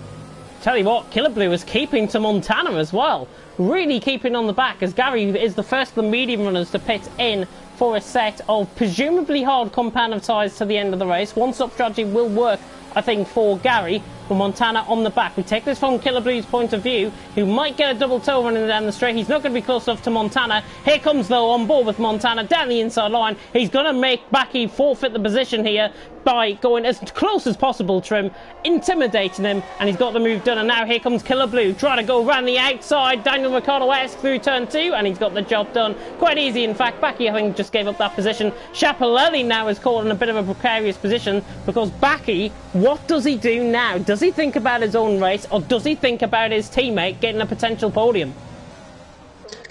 Tell you what, Killer Blue is keeping to Montana as well. Really keeping on the back, as Gary is the first of the medium runners to pit in for a set of presumably hard compound of tyres to the end of the race. One-stop strategy will work, I think, for Gary. For Montana on the back. We take this from Killer Blue's point of view, who might get a double toe running down the straight. He's not going to be close enough to Montana. Here comes, though, on board with Montana down the inside line. He's going to make Baki forfeit the position here by going as close as possible to him, intimidating him, and he's got the move done. And now here comes Killer Blue, trying to go around the outside. Daniel Ricciardo-esque through turn 2, and he's got the job done. Quite easy, in fact. Baki, I think, just gave up that position. Schiaparelli now is caught in a bit of a precarious position, because Baki, what does he do now? Does he think about his own race, or does he think about his teammate getting a potential podium?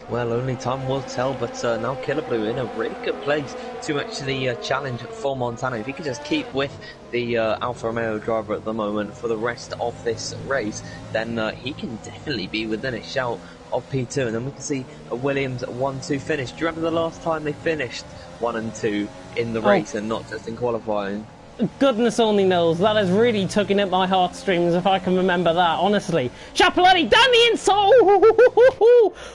Well, only time will tell, but now Killer Blue in a really good place to actually challenge for Montana. If he could just keep with the Alfa Romeo driver at the moment for the rest of this race, then he can definitely be within a shout of P2, and then we can see a Williams 1-2 finish. Do you remember the last time they finished 1 and 2 in the race and not just in qualifying? Goodness only knows. That is really tugging at my heartstrings, if I can remember that, honestly. Chapelletti down the inside!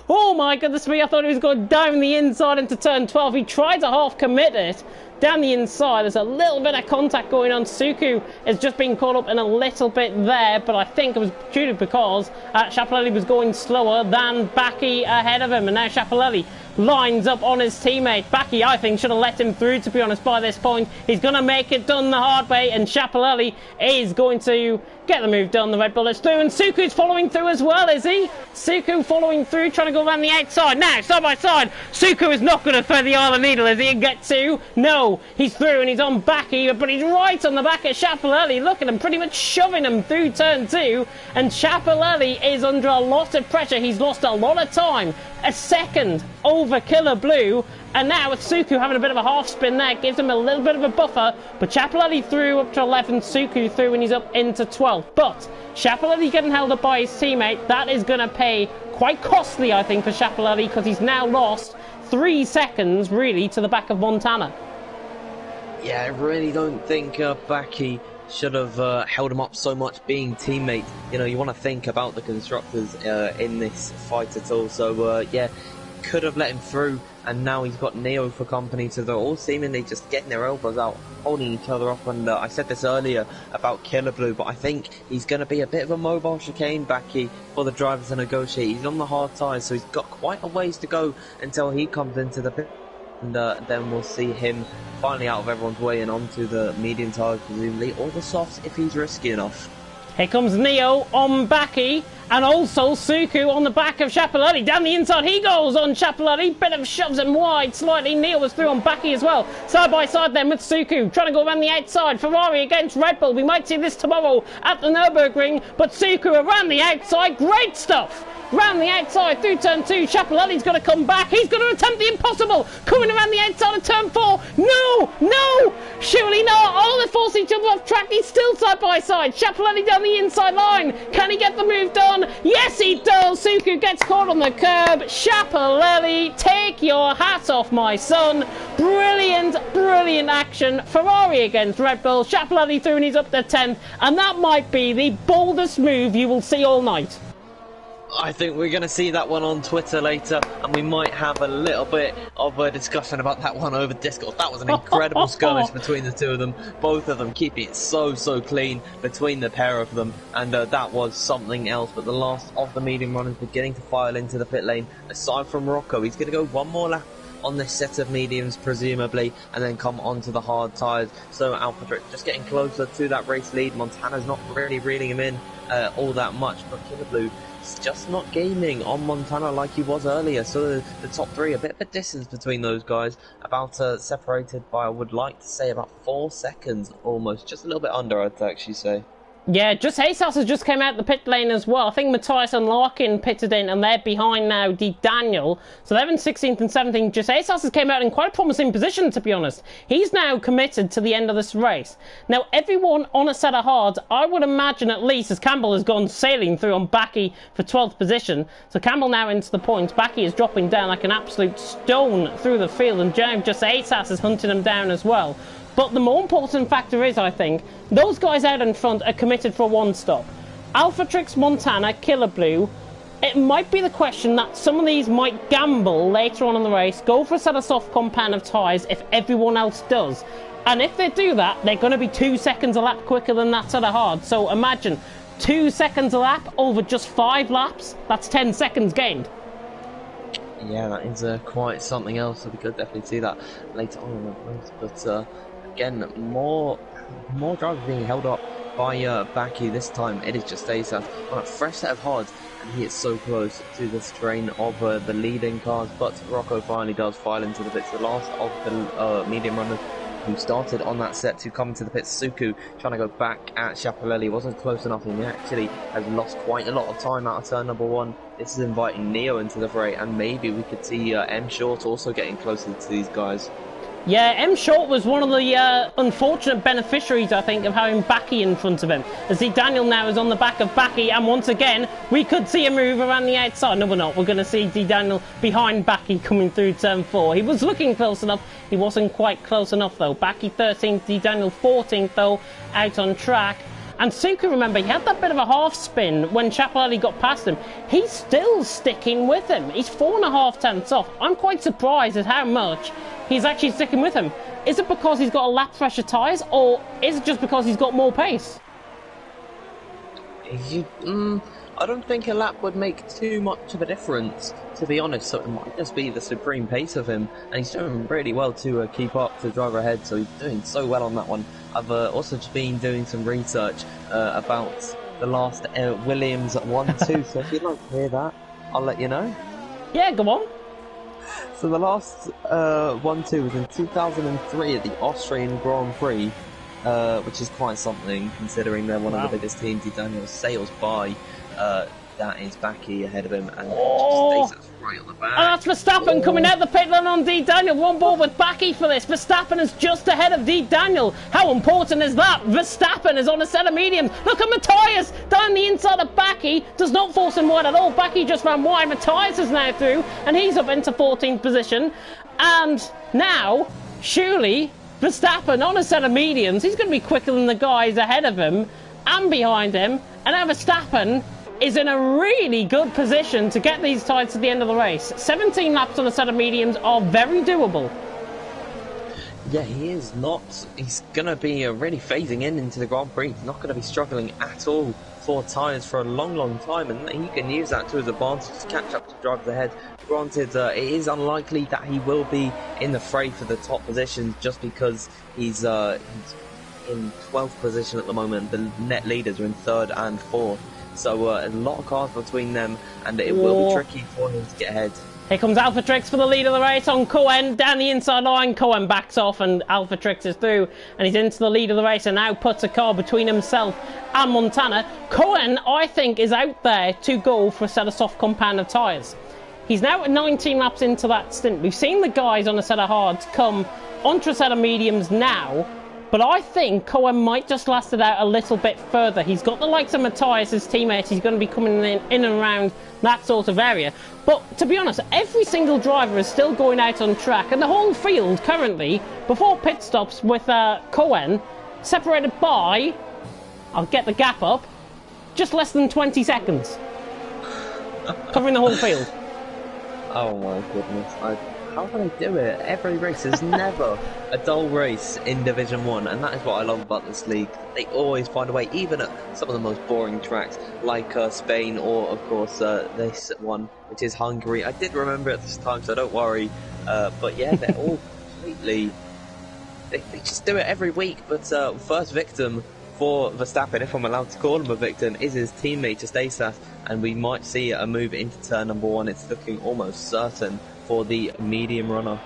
Oh my goodness me, I thought he was going down the inside into turn 12. He tried to half commit it down the inside. There's a little bit of contact going on. Suku has just been caught up in a little bit there, but I think it was due to because Chapelletti was going slower than Baki ahead of him, and now Chapelletti lines up on his teammate. Baki, I think, should have let him through, to be honest, by this point. He's going to make it done the hard way, and Chapelletti is going to get the move done. The Red Bull is through, and Suku's following through as well, is he? Suku following through, trying to go around the outside. Now, side by side, Suku is not going to thread the eye of the needle, is he, and get to? No, he's through, and he's on Baki, but he's right on the back of Chapelletti. Look at him, pretty much shoving him through turn 2, and Chapelletti is under a lot of pressure. He's lost a lot of time. A second over Killer Blue, and now with Suku having a bit of a half spin there, gives him a little bit of a buffer, but Chapelletti through up to 11th, Suku through and he's up into 12th, but Chapelletti getting held up by his teammate, that is going to pay quite costly, I think, for Chapelletti, because he's now lost 3 seconds, really, to the back of Montana. Yeah, I really don't think Baki should have held him up so much being teammate. You know, you want to think about the constructors in this fight at all. So, yeah, could have let him through, and now he's got Neo for company, so they're all seemingly just getting their elbows out, holding each other up. And I said this earlier about Killer Blue, but I think he's going to be a bit of a mobile chicane Baki for the drivers to negotiate. He's on the hard tyres, so he's got quite a ways to go until he comes into the pit. And then we'll see him finally out of everyone's way and onto the medium tyres, presumably, or the softs if he's risky enough. Here comes Neo on Baki, and also Suku on the back of Chapelletti. Down the inside he goes on Chapelletti, bit of shoves him wide slightly. Neo was through on Baki as well. Side by side then with Suku, trying to go around the outside. Ferrari against Red Bull. We might see this tomorrow at the Nürburgring, but Suku around the outside, great stuff. Round the outside through turn 2, Chapelletti's going to come back. He's going to attempt the impossible. Coming around the outside of turn 4. No, no, surely not. Oh, they force each other off track. He's still side by side. Chapelletti down the inside line. Can he get the move done? Yes, he does. Suku gets caught on the curb. Chapelletti, take your hat off, my son. Brilliant, brilliant action. Ferrari against Red Bull. Chapelletti through and he's up to 10th. And that might be the boldest move you will see all night. I think we're going to see that one on Twitter later, and we might have a little bit of a discussion about that one over Discord. That was an incredible skirmish between the two of them, both of them keeping it so clean between the pair of them, and that was something else. But the last of the medium runners beginning to file into the pit lane, aside from Rocco. He's going to go one more lap on this set of mediums, presumably, and then come onto the hard tyres. So Alpha Trick just getting closer to that race lead. Montana's not really reeling him in all that much, but Killer Blue is just not gaining on Montana like he was earlier. So the top 3, a bit of a distance between those guys, about separated by, I would like to say, about 4 seconds almost, just a little bit under, I'd actually say. Yeah, just Haysas has just came out the pit lane as well. I think Matthias and Larkin pitted in, and they're behind now Daniel. So they're in 16th and 17th. Just Haysas has came out in quite a promising position, to be honest. He's now committed to the end of this race. Now, everyone on a set of hards, I would imagine at least, as Campbell has gone sailing through on Baki for 12th position. So Campbell now into the points. Baki is dropping down like an absolute stone through the field, and just Haysas is hunting him down as well. But the more important factor is, I think, those guys out in front are committed for one stop. Alpha Trix, Montana, Killer Blue. It might be the question that some of these might gamble later on in the race, go for a set of soft compound of tyres if everyone else does. And if they do that, they're going to be 2 seconds a lap quicker than that set of hard. So imagine 2 seconds a lap over just 5 laps. That's 10 seconds gained. Yeah, that is quite something else. So we could definitely see that later on in the race. But again, more drivers being held up by Baki. This time it is just Asaf on a fresh set of hards, and he is so close to the strain of the leading cars. But Rocco finally does file into the pits. The last of the medium runners who started on that set to come into the pits. Suku trying to go back at Schiaparelli, wasn't close enough, and he actually has lost quite a lot of time out of turn number 1. This is inviting Neo into the fray, and maybe we could see M Short also getting closer to these guys. Yeah, M Short was one of the unfortunate beneficiaries, I think, of having Baki in front of him. As Daniel now is on the back of Baki, and once again, we could see a move around the outside. No, we're not. We're going to see Daniel behind Baki coming through turn 4. He was looking close enough. He wasn't quite close enough, though. Baki 13th, Daniel 14th, though, out on track. And Suku, remember, he had that bit of a half spin when Schiaparelli got past him. He's still sticking with him. He's 4.5 tenths off. I'm quite surprised at how much he's actually sticking with him. Is it because he's got a lap fresher tyres, or is it just because he's got more pace? I don't think a lap would make too much of a difference, to be honest. So it might just be the supreme pace of him, and he's doing really well to keep up to the driver ahead, so he's doing so well on that one. I've also just been doing some research about the last Williams 1-2, so if you'd like to hear that, I'll let you know. Yeah, go on. So the last 1-2 was in 2003 at the Austrian Grand Prix, which is quite something considering they're one of the biggest teams. Daniel sails by. That is Baki ahead of him, and just stays right on the back. And that's Verstappen coming out the pit lane on Daniel. One ball with Baki for this. Verstappen is just ahead of Daniel. How important is that? Verstappen is on a set of mediums. Look at Matthias down the inside of Baki. Does not force him wide at all. Baki just ran wide. Matthias is now through, and he's up into 14th position. And now, surely, Verstappen on a set of mediums. He's going to be quicker than the guys ahead of him and behind him. And now Verstappen is in a really good position to get these tyres to the end of the race. 17 laps on a set of mediums are very doable. Yeah, he is not. He's going to be really phasing into the Grand Prix. He's not going to be struggling at all for tyres for a long, long time, and he can use that to his advantage to catch up to drivers ahead. Granted, it is unlikely that he will be in the fray for the top positions just because he's in 12th position at the moment. The net leaders are in 3rd and 4th. So a lot of cars between them, and it will be tricky for him to get ahead. Here comes Alpha Trix for the lead of the race on Cohen down the inside line. Cohen backs off and Alpha Trix is through, and he's into the lead of the race and now puts a car between himself and Montana. Cohen, I think, is out there to go for a set of soft compound of tyres. He's now at 19 laps into that stint. We've seen the guys on a set of hards come onto a set of mediums now, but I think Cohen might just last it out a little bit further. He's got the likes of Matthias, his teammate. He's going to be coming in and around that sort of area. But to be honest, every single driver is still going out on track. And the whole field currently, before pit stops with Cohen, separated by, I'll get the gap up, just less than 20 seconds. Covering the whole field. Oh my goodness. How can they do it? Every race is never a dull race in Division 1, and that is what I love about this league. They always find a way, even at some of the most boring tracks, like Spain, or of course this one, which is Hungary. I did remember it this time, so don't worry. But yeah, they're all completely... They just do it every week, but first victim for Verstappen, if I'm allowed to call him a victim, is his teammate, just Asaf, and we might see a move into turn number 1. It's looking almost certain for the medium runner.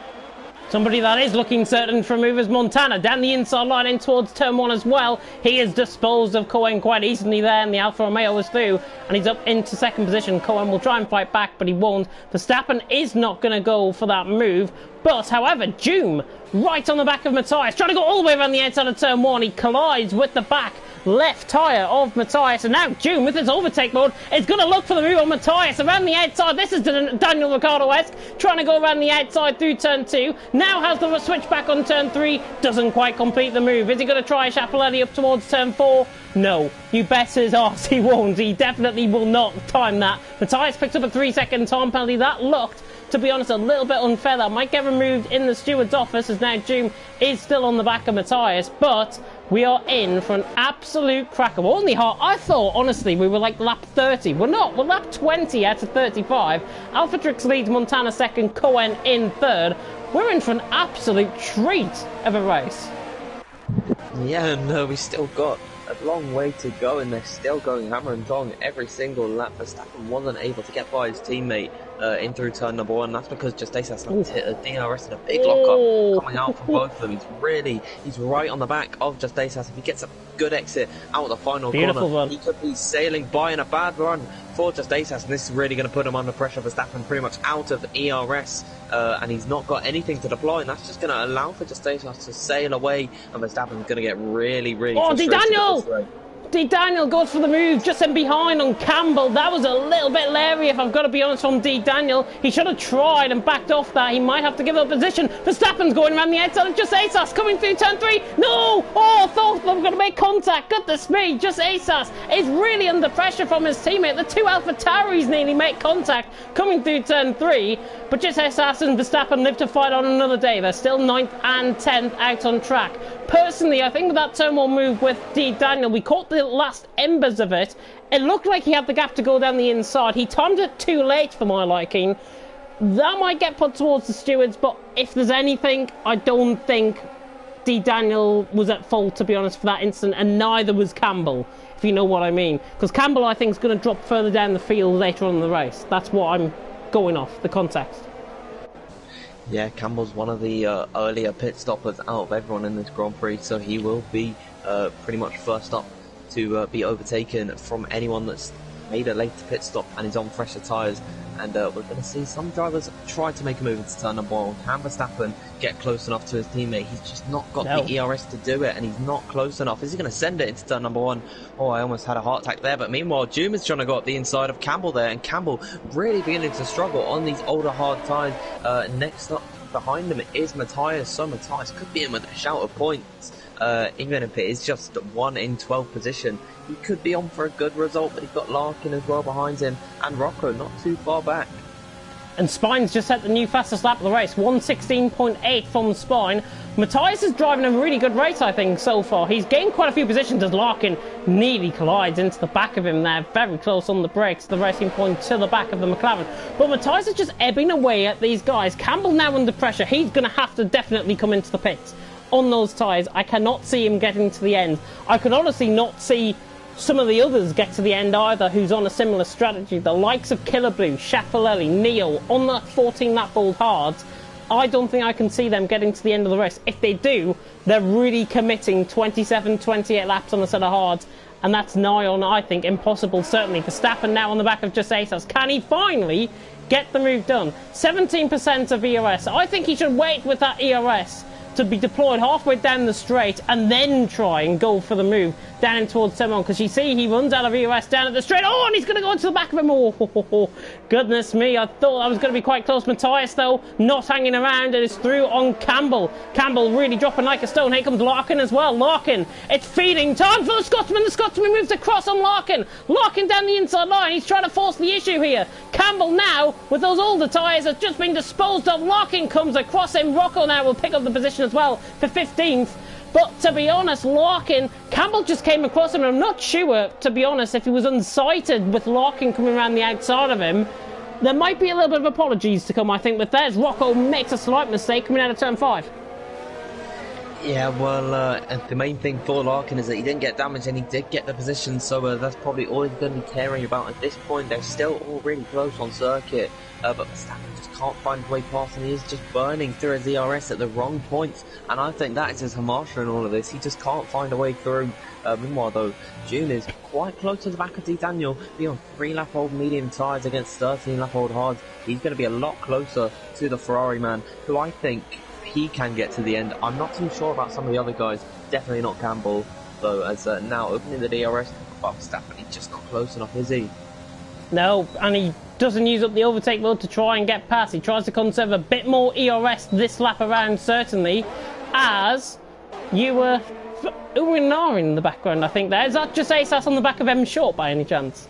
Somebody that is looking certain for a move is Montana. Down the inside line in towards turn 1 as well. He is disposed of Cohen quite easily there, and the Alfa Romeo is through, and he's up into second position. Cohen will try and fight back, but he won't. Verstappen is not going to go for that move. But, however, Doom, right on the back of Matthias, trying to go all the way around the outside of turn 1. He collides with the back left tyre of Matthias, and now Doom with his overtake mode is going to look for the move on Matthias around the outside. This is Daniel Ricciardo-esque, trying to go around the outside through turn 2. Now has the switch back on turn 3, doesn't quite complete the move. Is he going to try Schiaparelli up towards turn 4? No, you bet his arse he won't. He definitely will not time that. Matthias picks up a 3-second time penalty. That looked, to be honest, a little bit unfair. That might get removed in the steward's office, as now Doom is still on the back of Matthias, but we are in for an absolute cracker. We're only hot. I thought, honestly, we were like lap 30. We're not. We're lap 20 out of 35. Alpha Trix leads Montana second, Cohen in third. We're in for an absolute treat of a race. Yeah, no, we still got a long way to go, and they're still going hammer and tong every single lap. Verstappen wasn't able to get by his teammate in through turn number 1. That's because just Ace has hit a DRS and a big lockup coming out from both of them. He's right on the back of just Ace. If he gets a good exit out of the final corner, he could be sailing by in a bad run for just Ace, and this is really going to put him under pressure. Verstappen pretty much out of ERS, and he's not got anything to deploy, and that's just going to allow for just Ace to sail away, and Verstappen's going to get really frustrated. Daniel goes for the move, just in behind on Campbell. That was a little bit leery, if I've got to be honest, from Daniel. He should have tried and backed off that. He might have to give up position. Verstappen's going around the outside of just ASAS, coming through turn 3. No! Oh, I thought they were going to make contact. Goodness me, just ASAS is really under pressure from his teammate. The two Alpha Tauris nearly make contact coming through turn 3. But just ASAS and Verstappen live to fight on another day. They're still 9th and 10th out on track. Personally, I think with that turn 1 move with Daniel, we caught the last embers of it. It looked like he had the gap to go down the inside. He timed it too late for my liking. That might get put towards the stewards, but if there's anything, I don't think Daniel was at fault, to be honest, for that incident, and neither was Campbell, if you know what I mean. Because Campbell, I think, is going to drop further down the field later on in the race. That's what I'm going off, the context. Yeah, Campbell's one of the earlier pit stoppers out of everyone in this Grand Prix, so he will be pretty much first up to be overtaken from anyone that's made a later pit stop and is on fresher tyres. And we're going to see some drivers try to make a move into turn number 1. Can Verstappen get close enough to his teammate? He's just not got the ERS to do it, and he's not close enough. Is he going to send it into turn number 1? Oh, I almost had a heart attack there. But meanwhile, Doom is trying to go up the inside of Campbell there, and Campbell really beginning to struggle on these older hard tyres. Next up behind him is Matthias, so Matthias could be in with a shout of points. Even if it is just 1 in 12 position, he could be on for a good result, but he's got Larkin as well behind him, and Rocco not too far back. And Spine's just set the new fastest lap of the race, 1:16.8 from Spine. Matthias is driving a really good race, I think, so far. He's gained quite a few positions as Larkin nearly collides into the back of him there, very close on the brakes, the racing point to the back of the McLaren. But Matthias is just ebbing away at these guys. Campbell now under pressure. He's going to have to definitely come into the pits on those tyres. I cannot see him getting to the end. I could honestly not see some of the others get to the end either, who's on a similar strategy. The likes of Killer Blue, Schiaparelli, Neo, on that 14-lap old hards. I don't think I can see them getting to the end of the race. If they do, they're really committing 27, 28 laps on a set of hards, and that's nigh on, I think, impossible, certainly. Verstappen now on the back of just ASAS. Can he finally get the move done? 17% of ERS. I think he should wait with that ERS to be deployed halfway down the straight and then try and go for the move down in towards turn 1, because you see he runs out of EOS down at the straight. Oh, and he's going to go into the back of him. Oh, goodness me, I thought I was going to be quite close. Matthias, though, not hanging around, and is through on Campbell. Campbell really dropping like a stone. Here comes Larkin as well. Larkin, it's feeding time for the Scotsman. The Scotsman moves across on Larkin. Larkin down the inside line. He's trying to force the issue here. Campbell now, with those older tyres, has just been disposed of. Larkin comes across him. Rocco now will pick up the position as well for 15th. But to be honest, Larkin, Campbell just came across him, and I'm not sure, to be honest, if he was unsighted with Larkin coming around the outside of him. There might be a little bit of apologies to come, I think, but there's Rocco makes a slight mistake coming out of turn 5. Yeah, well, the main thing for Larkin is that he didn't get damaged and he did get the position, so that's probably all he's going to be caring about at this point. They're still all really close on circuit, but Verstappen just can't find his way past, and he is just burning through his ERS at the wrong points, and I think that is his Hamasha in all of this. He just can't find a way through. Meanwhile, though, June is quite close to the back of D. Daniel, being on 3-lap-old medium tyres against 13-lap-old hards. He's going to be a lot closer to the Ferrari man, who I think he can get to the end. I'm not too sure about some of the other guys, definitely not Campbell, though, as now opening the DRS, well, Verstappen, he's just not close enough, is he? No, and he doesn't use up the overtake mode to try and get past. He tries to conserve a bit more ERS this lap around, certainly, as you were Urinari in the background, I think there. Is that just ASAS on the back of M Short by any chance?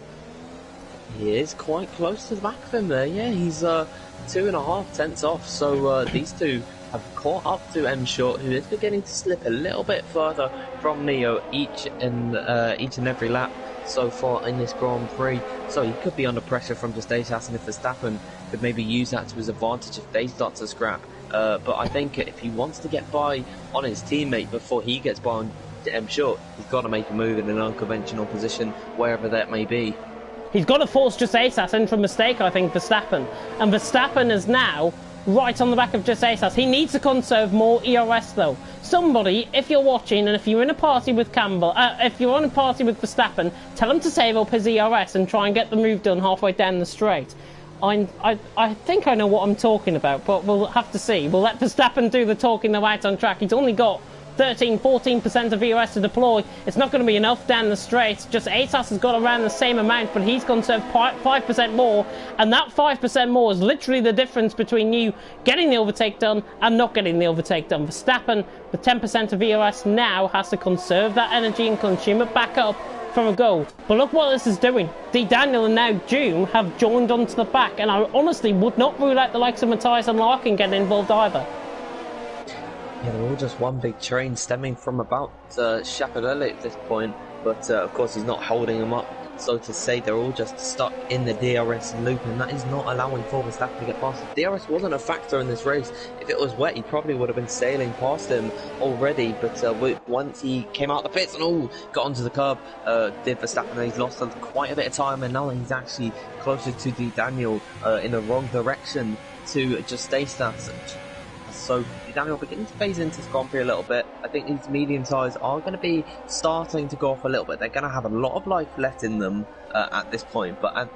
He is quite close to the back of him there, yeah, he's 2.5 tenths off, so these two have caught up to M Short, who is beginning to slip a little bit further from Neo each and every lap so far in this Grand Prix. So he could be under pressure from just ASAS, and if Verstappen could maybe use that to his advantage if they start to scrap. But I think if he wants to get by on his teammate before he gets by on M Short, he's got to make a move in an unconventional position, wherever that may be. He's got to force just Asas into a mistake, I think, Verstappen. And Verstappen is now right on the back of just Asas. He needs to conserve more ERS, though. Somebody, if you're watching, and if you're in a party with Campbell, if you're on a party with Verstappen, tell him to save up his ERS and try and get the move done halfway down the straight. I think I know what I'm talking about, but we'll have to see. We'll let Verstappen do the talking though out on track. He's only got 13-14% of ERS to deploy. It's not going to be enough down the straight. Just Asas has got around the same amount, but he's conserved 5% more, and that 5% more is literally the difference between you getting the overtake done and not getting the overtake done. Verstappen, with 10% of ERS now, has to conserve that energy and consume it back up for a goal. But look what this is doing. Daniel and now Doom have joined onto the back, and I honestly would not rule out the likes of Matthias and Larkin getting involved either. Yeah, they're all just one big train stemming from about Chaparelli at this point, but of course he's not holding them up, so to say. They're all just stuck in the DRS loop, and that is not allowing for Verstappen to get past. The DRS wasn't a factor in this race. If it was wet, he probably would have been sailing past him already, but once he came out the pits and got onto the curb, did Verstappen, he's lost quite a bit of time, and now he's actually closer to Daniel in the wrong direction to just stay stats. So Daniel beginning to phase into this Grand Prix a little bit. I think these medium tyres are going to be starting to go off a little bit. They're going to have a lot of life left in them at this point, but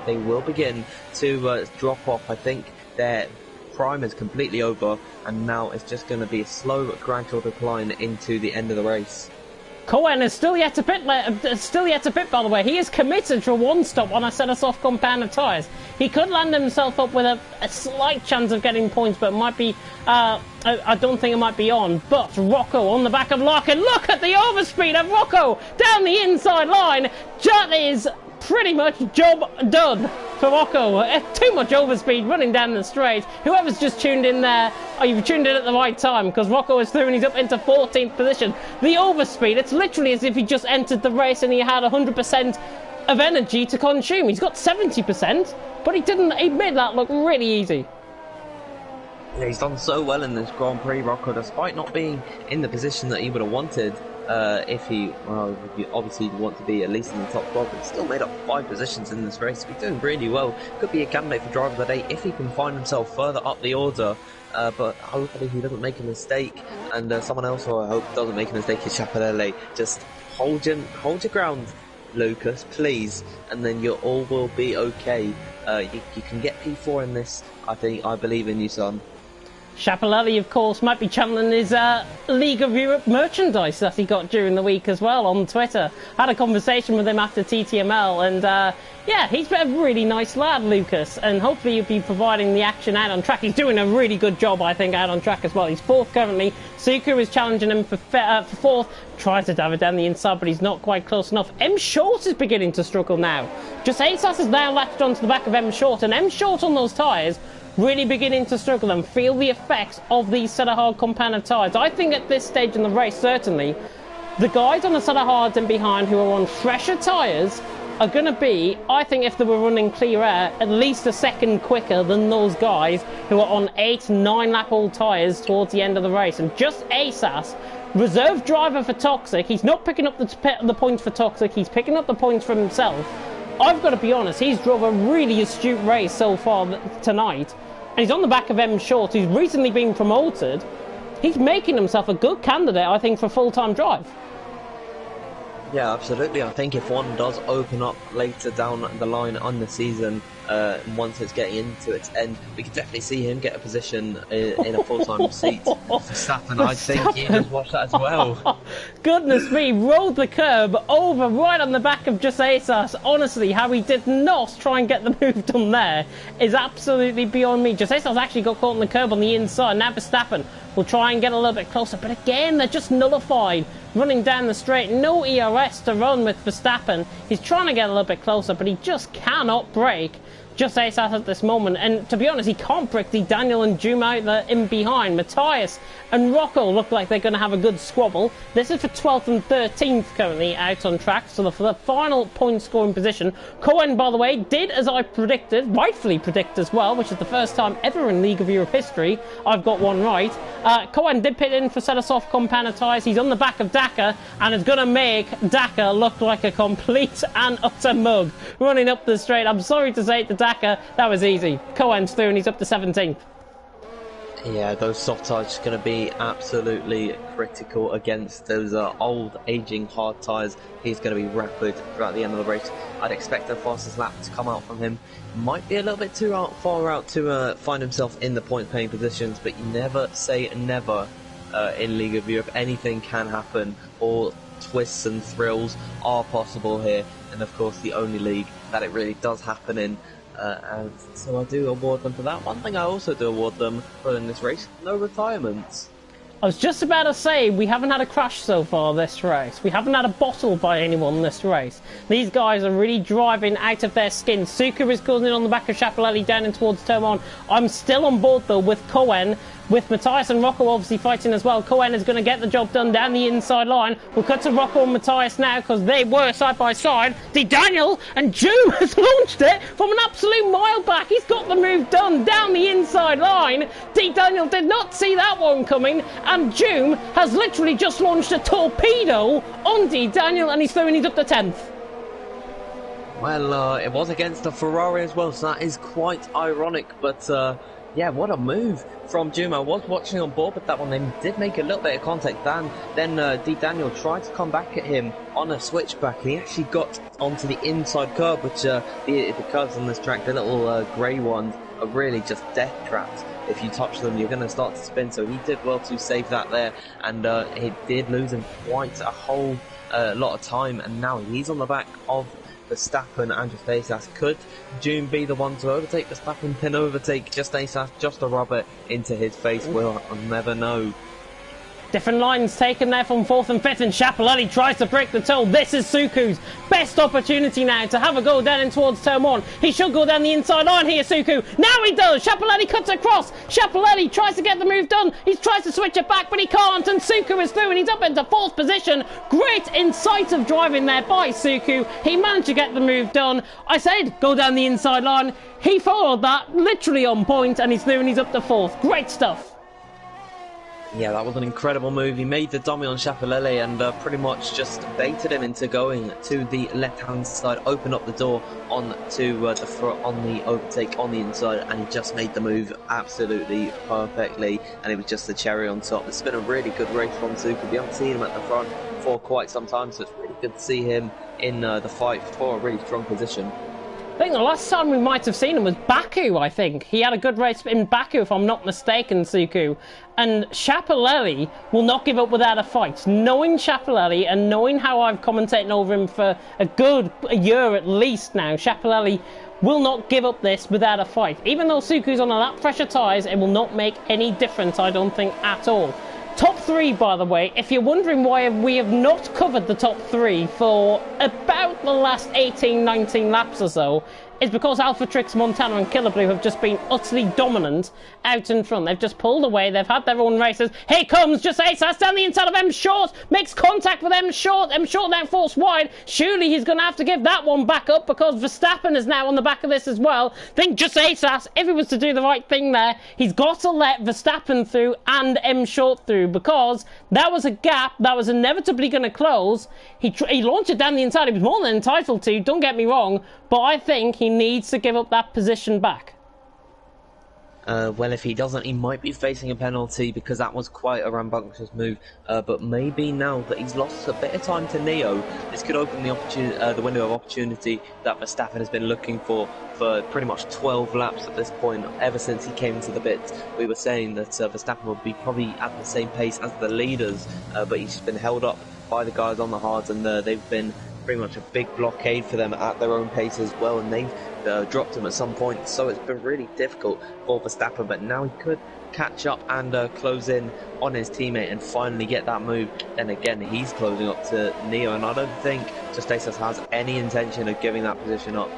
they will begin to drop off. I think their prime is completely over, and now it's just going to be a slow, gradual decline into the end of the race. Cohen is still yet to pit, by the way. He is committed to a one-stop on a set of soft compound of tyres. He could land himself up with a slight chance of getting points, but it might be, I don't think it might be on. But Rocco on the back of Larkin. Look at the overspeed of Rocco down the inside line. That is pretty much job done for Rocco. Too much overspeed running down the straight. Whoever's just tuned in there, you've tuned in at the right time, because Rocco is through and he's up into 14th position. The overspeed, it's literally as if he just entered the race and he had 100% of energy to consume. He's got 70%, but he made that look really easy. Yeah, he's done so well in this Grand Prix, Rocco, despite not being in the position that he would have wanted. If you obviously want to be at least in the top 12, but still made up 5 positions in this race. He's doing really well. Could be a candidate for driver of the day if he can find himself further up the order. But hopefully he doesn't make a mistake, and someone else who I hope doesn't make a mistake is Chaparelli. Just hold your ground, Lucas, please, and then you all will be okay. You can get P4 in this. I believe in you, son. Chaparelli, of course, might be channeling his League of Europe merchandise that he got during the week as well on Twitter. Had a conversation with him after TTML, and yeah, he's a really nice lad, Lucas, and hopefully he'll be providing the action out on track. He's doing a really good job, I think, out on track as well. He's 4th currently. Suku is challenging him for 4th. Tries to dive it down the inside, but he's not quite close enough. M Short is beginning to struggle now. Just Asas is now latched onto the back of M Short, and M Short on those tyres really beginning to struggle and feel the effects of these set of hard compounded tyres. I think at this stage in the race, certainly, the guys on the set of hards and behind who are on fresher tyres are going to be, I think if they were running clear air, at least a second quicker than those guys who are on 8-9 lap old tyres towards the end of the race. And just Asas, reserve driver for Toxic, he's not picking up the points for Toxic, he's picking up the points for himself. I've got to be honest, he's drove a really astute race so far tonight, and he's on the back of M Short, who's recently been promoted. He's making himself a good candidate, I think, for full-time drive. Yeah, absolutely. I think if one does open up later down the line on the season, once it's getting into its end, we could definitely see him get a position in a full-time seat. Verstappen, I think he does watch that as well. Goodness me, rolled the curb over right on the back of just Asas. Honestly, how he did not try and get the move done there is absolutely beyond me. Just Asas actually got caught on the curb on the inside. Now Verstappen will try and get a little bit closer, but again, they're just nullified. Running down the straight, no ERS to run with Verstappen. He's trying to get a little bit closer, but he just cannot break just ASAS at this moment. And to be honest, he can't break the Daniel and Juma out there in behind. Matthias and Rocco look like they're going to have a good squabble. This is for 12th and 13th currently out on track. So for the final point scoring position, Cohen, by the way, did as I predicted, rightfully predict as well, which is the first time ever in League of Europe history I've got one right. Cohen did pit in for Selesoft compound tyres. He's on the back of Dakar and is going to make Dakar look like a complete and utter mug running up the straight. I'm sorry to say it to Dakar, that was easy. Cohen's through and he's up to 17th. Yeah, those soft tyres are going to be absolutely critical against those old, aging, hard tyres. He's going to be rapid throughout the end of the race. I'd expect the fastest lap to come out from him. Might be a little bit too far out to find himself in the point-paying positions, but you never say never in League of Europe. Anything can happen. All twists and thrills are possible here, and of course the only league that it really does happen in. And so I do award them for that. One thing I also do award them for in this race, no retirements. I was just about to say, we haven't had a crash so far this race. We haven't had a bottle by anyone this race. These guys are really driving out of their skin. Suku is closing in on the back of Chapelelli down in towards turn 1. I'm still on board though with Cohen. With Matthias and Rocco obviously fighting as well. Cohen is going to get the job done down the inside line. We'll cut to Rocco and Matthias now because they were side by side. The Daniel and Joom has launched it from an absolute mile back. He's got the move done down the inside line. D. Daniel did not see that one coming, and Joom has literally just launched a torpedo on D. Daniel, and he's throwing it up to 10th. Well, it was against a Ferrari as well, so that is quite ironic, but yeah, what a move from Juma. I was watching on board with that one. They did make a little bit of contact. Then D. Daniel tried to come back at him on a switchback. He actually got onto the inside curb, which the curves on this track, the little grey ones, are really just death traps. If you touch them, you're going to start to spin. So he did well to save that there, and it did lose him quite a whole lot of time. And now he's on the back of Verstappen and just ASAS. Could June be the one to overtake Verstappen, then overtake just ASAS, just to rub it into his face? We'll never know. Different lines taken there from 4th and 5th, and Chapelelli tries to break the toll. This is Suku's best opportunity now to have a go down in towards turn 1. He should go down the inside line here, Suku. Now he does. Chapelelli cuts across. Chapelelli tries to get the move done. He tries to switch it back, but he can't, and Suku is through, and he's up into 4th position. Great incisive driving there by Suku. He managed to get the move done. I said go down the inside line. He followed that literally on point, and he's through, and he's up to 4th. Great stuff. Yeah, that was an incredible move. He made the dummy on Chapelelli and pretty much just baited him into going to the left-hand side, opened up the door on to the front on the overtake on the inside, and he just made the move absolutely perfectly, and it was just the cherry on top. It's been a really good race from Zuka. We haven't seen him at the front for quite some time, so it's really good to see him in the fight for a really strong position. I think the last time we might have seen him was Baku, I think. He had a good race in Baku, if I'm not mistaken, Suku. And Chapelelli will not give up without a fight. Knowing Chapelelli and knowing how I've commentated over him for a year at least now, Chapelelli will not give up this without a fight. Even though Suku's on a lap pressure tyres, it will not make any difference, I don't think, at all. Top 3, by the way, if you're wondering why we have not covered the top 3 for about the last 18, 19 laps or so, is because Alpha Trix, Montana and Killer Blue have just been utterly dominant out in front. They've just pulled away, they've had their own races. Here comes just ASAS down the inside of M Short, makes contact with M Short now forced wide. Surely he's going to have to give that one back up because Verstappen is now on the back of this as well. Think just ASAS, if he was to do the right thing there, he's got to let Verstappen through and M Short through, because that was a gap that was inevitably going to close. He launched it down the inside, he was more than entitled to, don't get me wrong, but I think he needs to give up that position back. Well, if he doesn't, he might be facing a penalty because that was quite a rambunctious move. But maybe now that he's lost a bit of time to Neo, this could open the window of opportunity that Verstappen has been looking for pretty much 12 laps at this point. Ever since he came into the pits, we were saying that Verstappen would be probably at the same pace as the leaders, but he's been held up by the guys on the hards, and they've been pretty much a big blockade for them at their own pace as well, and they've dropped him at some point, so it's been really difficult for Verstappen. But now he could catch up and close in on his teammate and finally get that move. And again, he's closing up to Neo, and I don't think Just ASAS has any intention of giving that position up.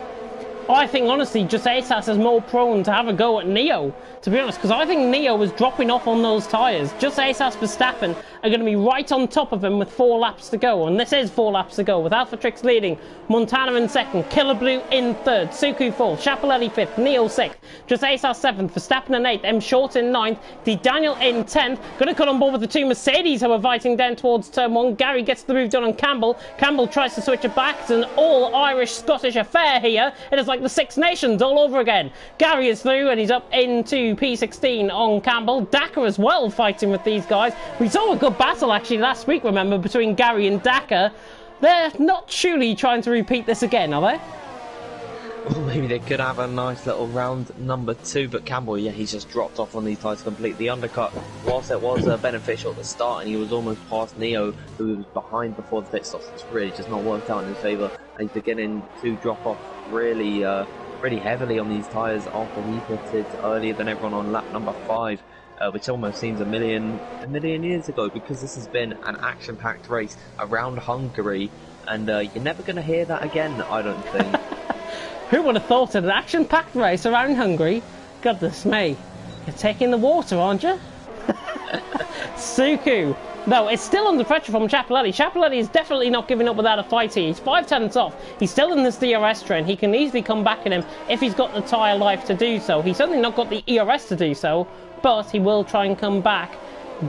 I think, honestly, just ASAS is more prone to have a go at Neo, to be honest, because I think Neo was dropping off on those tyres. Just ASAS Verstappen are going to be right on top of him with 4 laps to go, and this is 4 laps to go, with Alphatrix leading, Montana in 2nd, Killer Blue in 3rd, Suku 4th, Chapelletti 5th, Neo 6th, just ASAS 7th, Verstappen in 8th, M Short in 9th, D Daniel in 10th, going to cut on board with the 2 Mercedes who are fighting down towards turn 1. Gary gets the move done on Campbell. Campbell tries to switch it back. It's an all-Irish-Scottish affair here. It is like the Six Nations all over again. Gary is through and he's up into P16 on Campbell. Dakar as well fighting with these guys. We saw a good battle actually last week, remember, between Gary and Dakar. They're not surely trying to repeat this again, are they? Well, maybe they could have a nice little round number 2, but Campbell, yeah, he's just dropped off on these tyres completely. The undercut, whilst it was beneficial at the start, and he was almost past Neo, who was behind before the pit stops, it's really just not worked out in his favour, and he's beginning to drop off really heavily on these tyres after he pitted earlier than everyone on lap number 5. Which almost seems a million years ago, because this has been an action-packed race around Hungary, and you're never going to hear that again, I don't think. Who would have thought it, an action-packed race around Hungary? Goodness me. You're taking the water, aren't you? Suku. No, it's still under pressure from Chapelletti. Chapelletti is definitely not giving up without a fight here. He's 5 tenths off. He's still in this DRS train. He can easily come back at him if he's got the tyre life to do so. He's certainly not got the ERS to do so, but he will try and come back.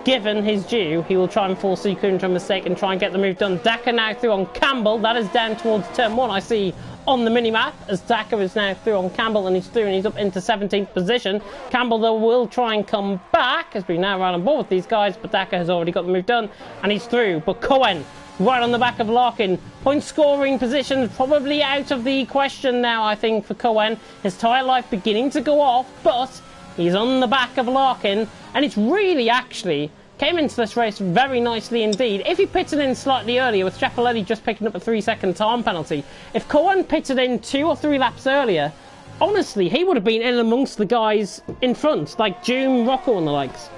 Given his due, he will try and force Suku into a mistake and try and get the move done. Dakar now through on Campbell. That is down towards turn 1, I see on the mini-map, as Dakar is now through on Campbell, and he's through and he's up into 17th position. Campbell, though, will try and come back as we now ride on board with these guys, but Dakar has already got the move done, and he's through. But Cohen, right on the back of Larkin. Point scoring position probably out of the question now, I think, for Cohen. His tyre life beginning to go off, but he's on the back of Larkin, and it's really actually came into this race very nicely indeed. If he pitted in slightly earlier, with Chapelletti just picking up a 3-second time penalty, if Cohen pitted in 2 or 3 laps earlier, honestly, he would have been in amongst the guys in front, like Doom, Rocco and the likes.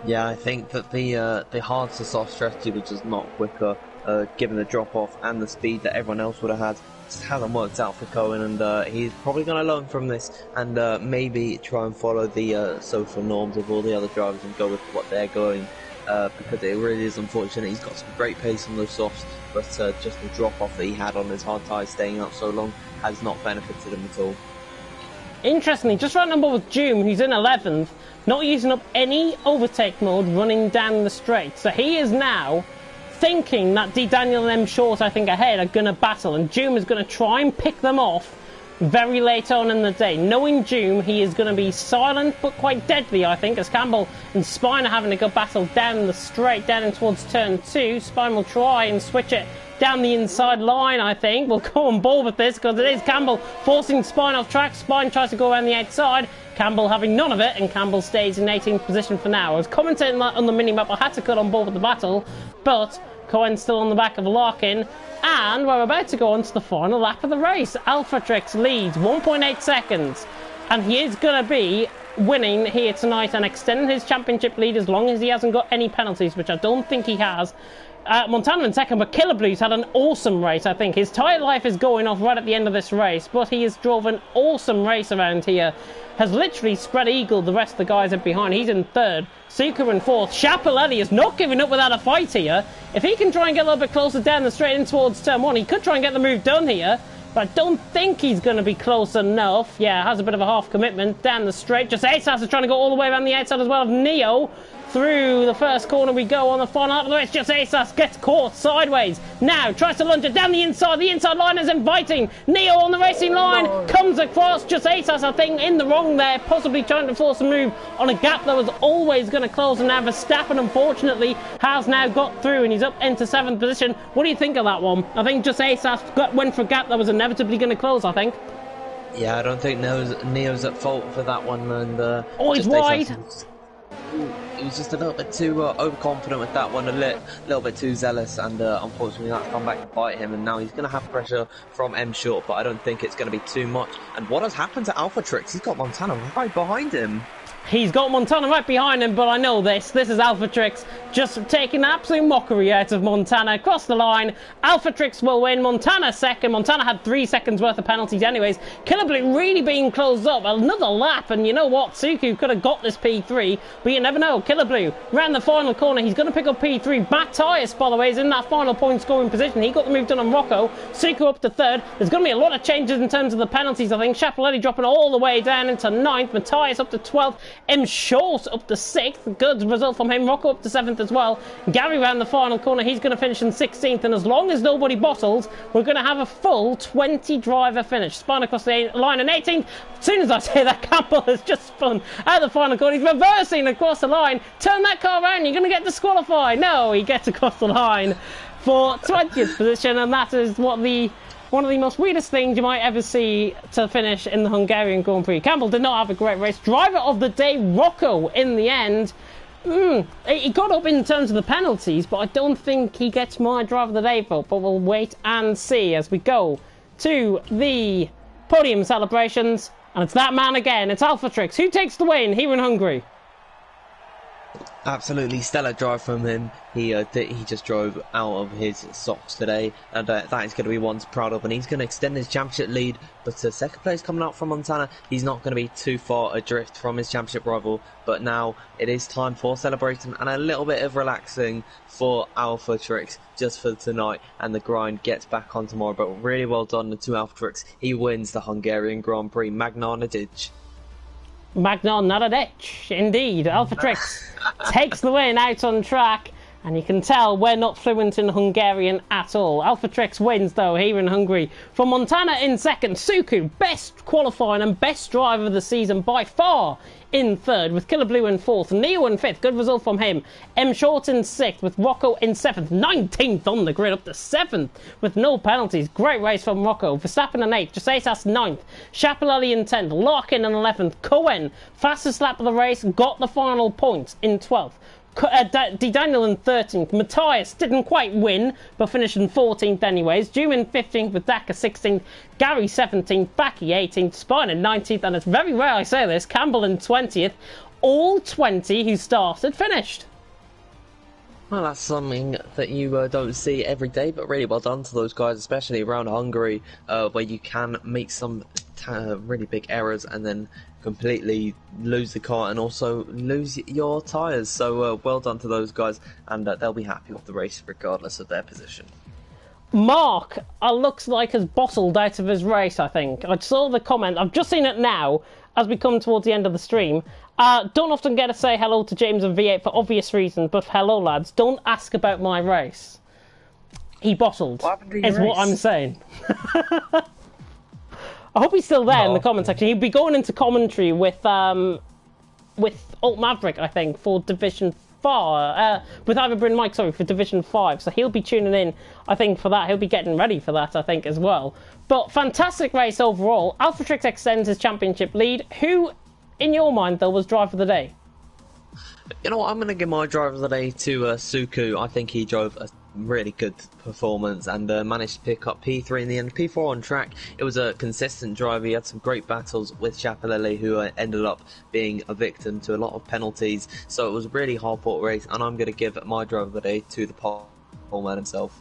Yeah, I think that the hard to soft strategy was just not quicker, given the drop off and the speed that everyone else would have had. Just hasn't worked out for Cohen, and he's probably going to learn from this and maybe try and follow the social norms of all the other drivers and go with what they're going, because it really is unfortunate. He's got some great pace on those softs, but just the drop off that he had on his hard tyres staying out so long has not benefited him at all. Interestingly, just right number with Doom, who's in 11th, not using up any overtake mode running down the straight. So he is now thinking that D Daniel and M Short, I think, ahead are going to battle, and Doom is going to try and pick them off very late on in the day. Knowing Doom, he is going to be silent but quite deadly, I think, as Campbell and Spine are having a good battle down the straight, down in towards turn 2. Spine will try and switch it down the inside line, I think. We'll go on board with this because it is Campbell forcing Spine off track. Spine tries to go around the outside. Campbell having none of it, and Campbell stays in 18th position for now. I was commentating that on the mini-map. I had to cut on board with the battle, but Cohen's still on the back of Larkin, and we're about to go on to the final lap of the race. Alphatrix leads 1.8 seconds, and he is going to be winning here tonight and extending his championship lead as long as he hasn't got any penalties, which I don't think he has. Montana in second, but Killer Blue's had an awesome race, I think. His tyre life is going off right at the end of this race, but he has drove an awesome race around here. Has literally spread-eagled the rest of the guys up behind. He's in 3rd. Suku in 4th. Chapelletti is not giving up without a fight here. If he can try and get a little bit closer down the straight in towards turn 1, he could try and get the move done here. But I don't think he's going to be close enough. Yeah, has a bit of a half commitment down the straight. Just ASAS is trying to go all the way around the outside as well of Neo. Through the first corner we go on the final lap of the race. Just ASAS gets caught sideways. Now tries to lunge it down the inside. The inside line is inviting. Neo on the racing line comes across. Just ASAS, I think, in the wrong there. Possibly trying to force a move on a gap that was always going to close. And now Verstappen, unfortunately, has now got through and he's up into 7th position. What do you think of that one? I think just ASAS went for a gap that was inevitably going to close, I think. Yeah, I don't think Neo's at fault for that one. And oh, he's wide. He was just a little bit too overconfident with that one, a little bit too zealous, and unfortunately that's come back to bite him, and now he's going to have pressure from M Short, but I don't think it's going to be too much. And what has happened to Alphatrix? He's got Montana right behind him. He's got Montana right behind him, but I know this. This is Alphatrix just taking absolute mockery out of Montana across the line. Alpha Trix will win. Montana second. Montana had 3 seconds worth of penalties anyways. Killer Blue really being closed up. Another lap, and you know what? Suku could have got this P3, but you never know. Killer Blue round the final corner. He's going to pick up P3. Matthias, by the way, is in that final point scoring position. He got the move done on Rocco. Suku up to third. There's going to be a lot of changes in terms of the penalties, I think. Schiaparelli dropping all the way down into 9th. Matthias up to 12th. M. Short up to 6th. Good result from him. Rocco up to 7th as well. Gary round the final corner. He's going to finish in 16th. And as long as nobody bottles, we're going to have a full 20 driver finish. Spine across the line in 18th. As soon as I say that, Campbell has just spun out the final corner. He's reversing across the line. Turn that car around. You're going to get disqualified. No, he gets across the line for 20th position. And that is what one of the most weirdest things you might ever see to finish in the Hungarian Grand Prix. Campbell did not have a great race. Driver of the day, Rocco, in the end. He got up in terms of the penalties, but I don't think he gets my driver of the day vote. But we'll wait and see as we go to the podium celebrations. And it's that man again. It's Alpha Trix. Who takes the win here in Hungary? Absolutely stellar drive from him. He just drove out of his socks today, and that is going to be one to be proud of, and he's going to extend his championship lead. But second place coming out from Montana, he's not going to be too far adrift from his championship rival. But now it is time for celebrating and a little bit of relaxing for Alpha Trix just for tonight, and the grind gets back on tomorrow. But really well done to Alpha Trix. He wins the Hungarian Grand Prix. Magna Nadic. Magnon, not a ditch, indeed. Alpha Trix takes the win out on track, and you can tell we're not fluent in Hungarian at all. Alpha Trix wins, though, here in Hungary. From Montana in second, Suku, best qualifying and best driver of the season by far, in third, with Killer Blue in fourth. Neo in fifth, good result from him. M. Short in sixth, with Rocco in seventh. 19th on the grid, up to seventh, with no penalties. Great race from Rocco. Verstappen in eighth, Josaitas ninth. Schiaparelli in 10th, Larkin in 11th. Cohen, fastest lap of the race, got the final points in 12th. Daniel in 13th. Matthias didn't quite win, but finished in 14th anyways. June in 15th with Daka 16th. Gary 17th. Baki 18th. Spine in 19th. And it's very rare I say this. Campbell in 20th. All 20 who started finished. Well, that's something that you don't see every day, but really well done to those guys, especially around Hungary, where you can make some really big errors and then completely lose the car and also lose your tyres. So well done to those guys, and they'll be happy with the race regardless of their position. Mark looks like has bottled out of his race, I think. I saw the comment. I've just seen it now as we come towards the end of the stream. Don't often get to say hello to James and V8 for obvious reasons, but hello, lads. Don't ask about my race. He bottled, is what I'm saying. I hope he's still there in the comment section. He'll be going into commentary with Alt Maverick, I think, for Division 4. With Ivor Bryn Mike, sorry, for Division 5. So he'll be tuning in, I think, for that. He'll be getting ready for that, I think, as well. But fantastic race overall. Alpha Trix extends his championship lead. Who, in your mind, though, was driver of the day? You know what? I'm going to give my driver of the day to Suku. I think he drove a really good performance and managed to pick up P3 in the end. P4 on track. It was a consistent drive. He had some great battles with Schiaparelli, who ended up being a victim to a lot of penalties. So it was a really hard-fought race, and I'm going to give my driver of the day to the pole man himself.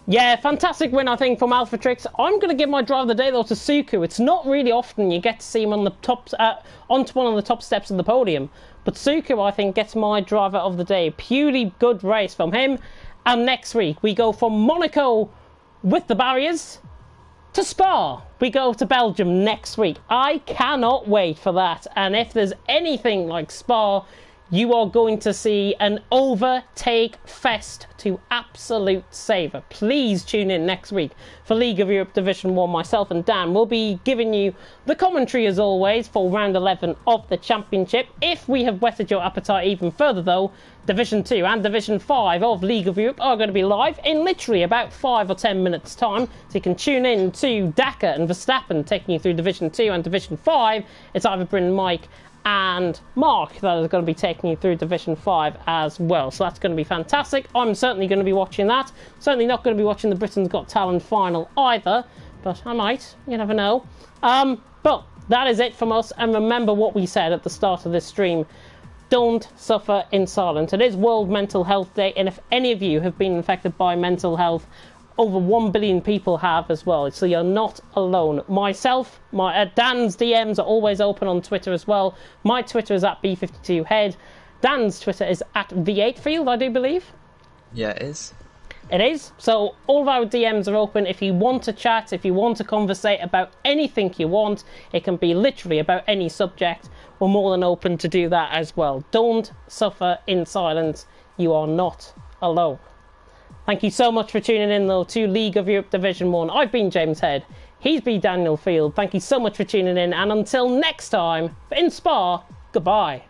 Yeah, fantastic win, I think, from Alpha Trix. I'm going to give my driver of the day, though, to Suku. It's not really often you get to see him on the top, onto one of the top steps of the podium. But Suku, I think, gets my driver of the day. Purely good race from him. And next week, we go from Monaco with the barriers to Spa. We go to Belgium next week. I cannot wait for that. And if there's anything like Spa, you are going to see an overtake fest to absolute savour. Please tune in next week for League of Europe Division 1. Myself and Dan will be giving you the commentary as always for round 11 of the championship. If we have whetted your appetite even further though, Division 2 and Division 5 of League of Europe are going to be live in literally about 5 or 10 minutes time. So you can tune in to Daka and Verstappen taking you through Division 2 and Division 5. It's either Bryn, Mike and Mark that is going to be taking you through Division 5 as well. So that's going to be fantastic. I'm certainly going to be watching that. Certainly not going to be watching the Britain's Got Talent final either, but I might. You never know. But that is it from us. And remember what we said at the start of this stream. don't suffer in silence. It is World Mental Health Day, and if any of you have been infected by mental health, over 1 billion people have as well, so you're not alone. Myself, Dan's DMs are always open on Twitter as well. My Twitter is at B52Head. Dan's Twitter is at V8Field, I do believe. Yeah, it is. It is. So all of our DMs are open. If you want to chat, if you want to conversate about anything you want, it can be literally about any subject. We're more than open to do that as well. Don't suffer in silence. You are not alone. Thank you so much for tuning in, though, to League of Europe Division 1. I've been James Head. He's been Daniel Field. Thank you so much for tuning in. And until next time, in Spa, goodbye.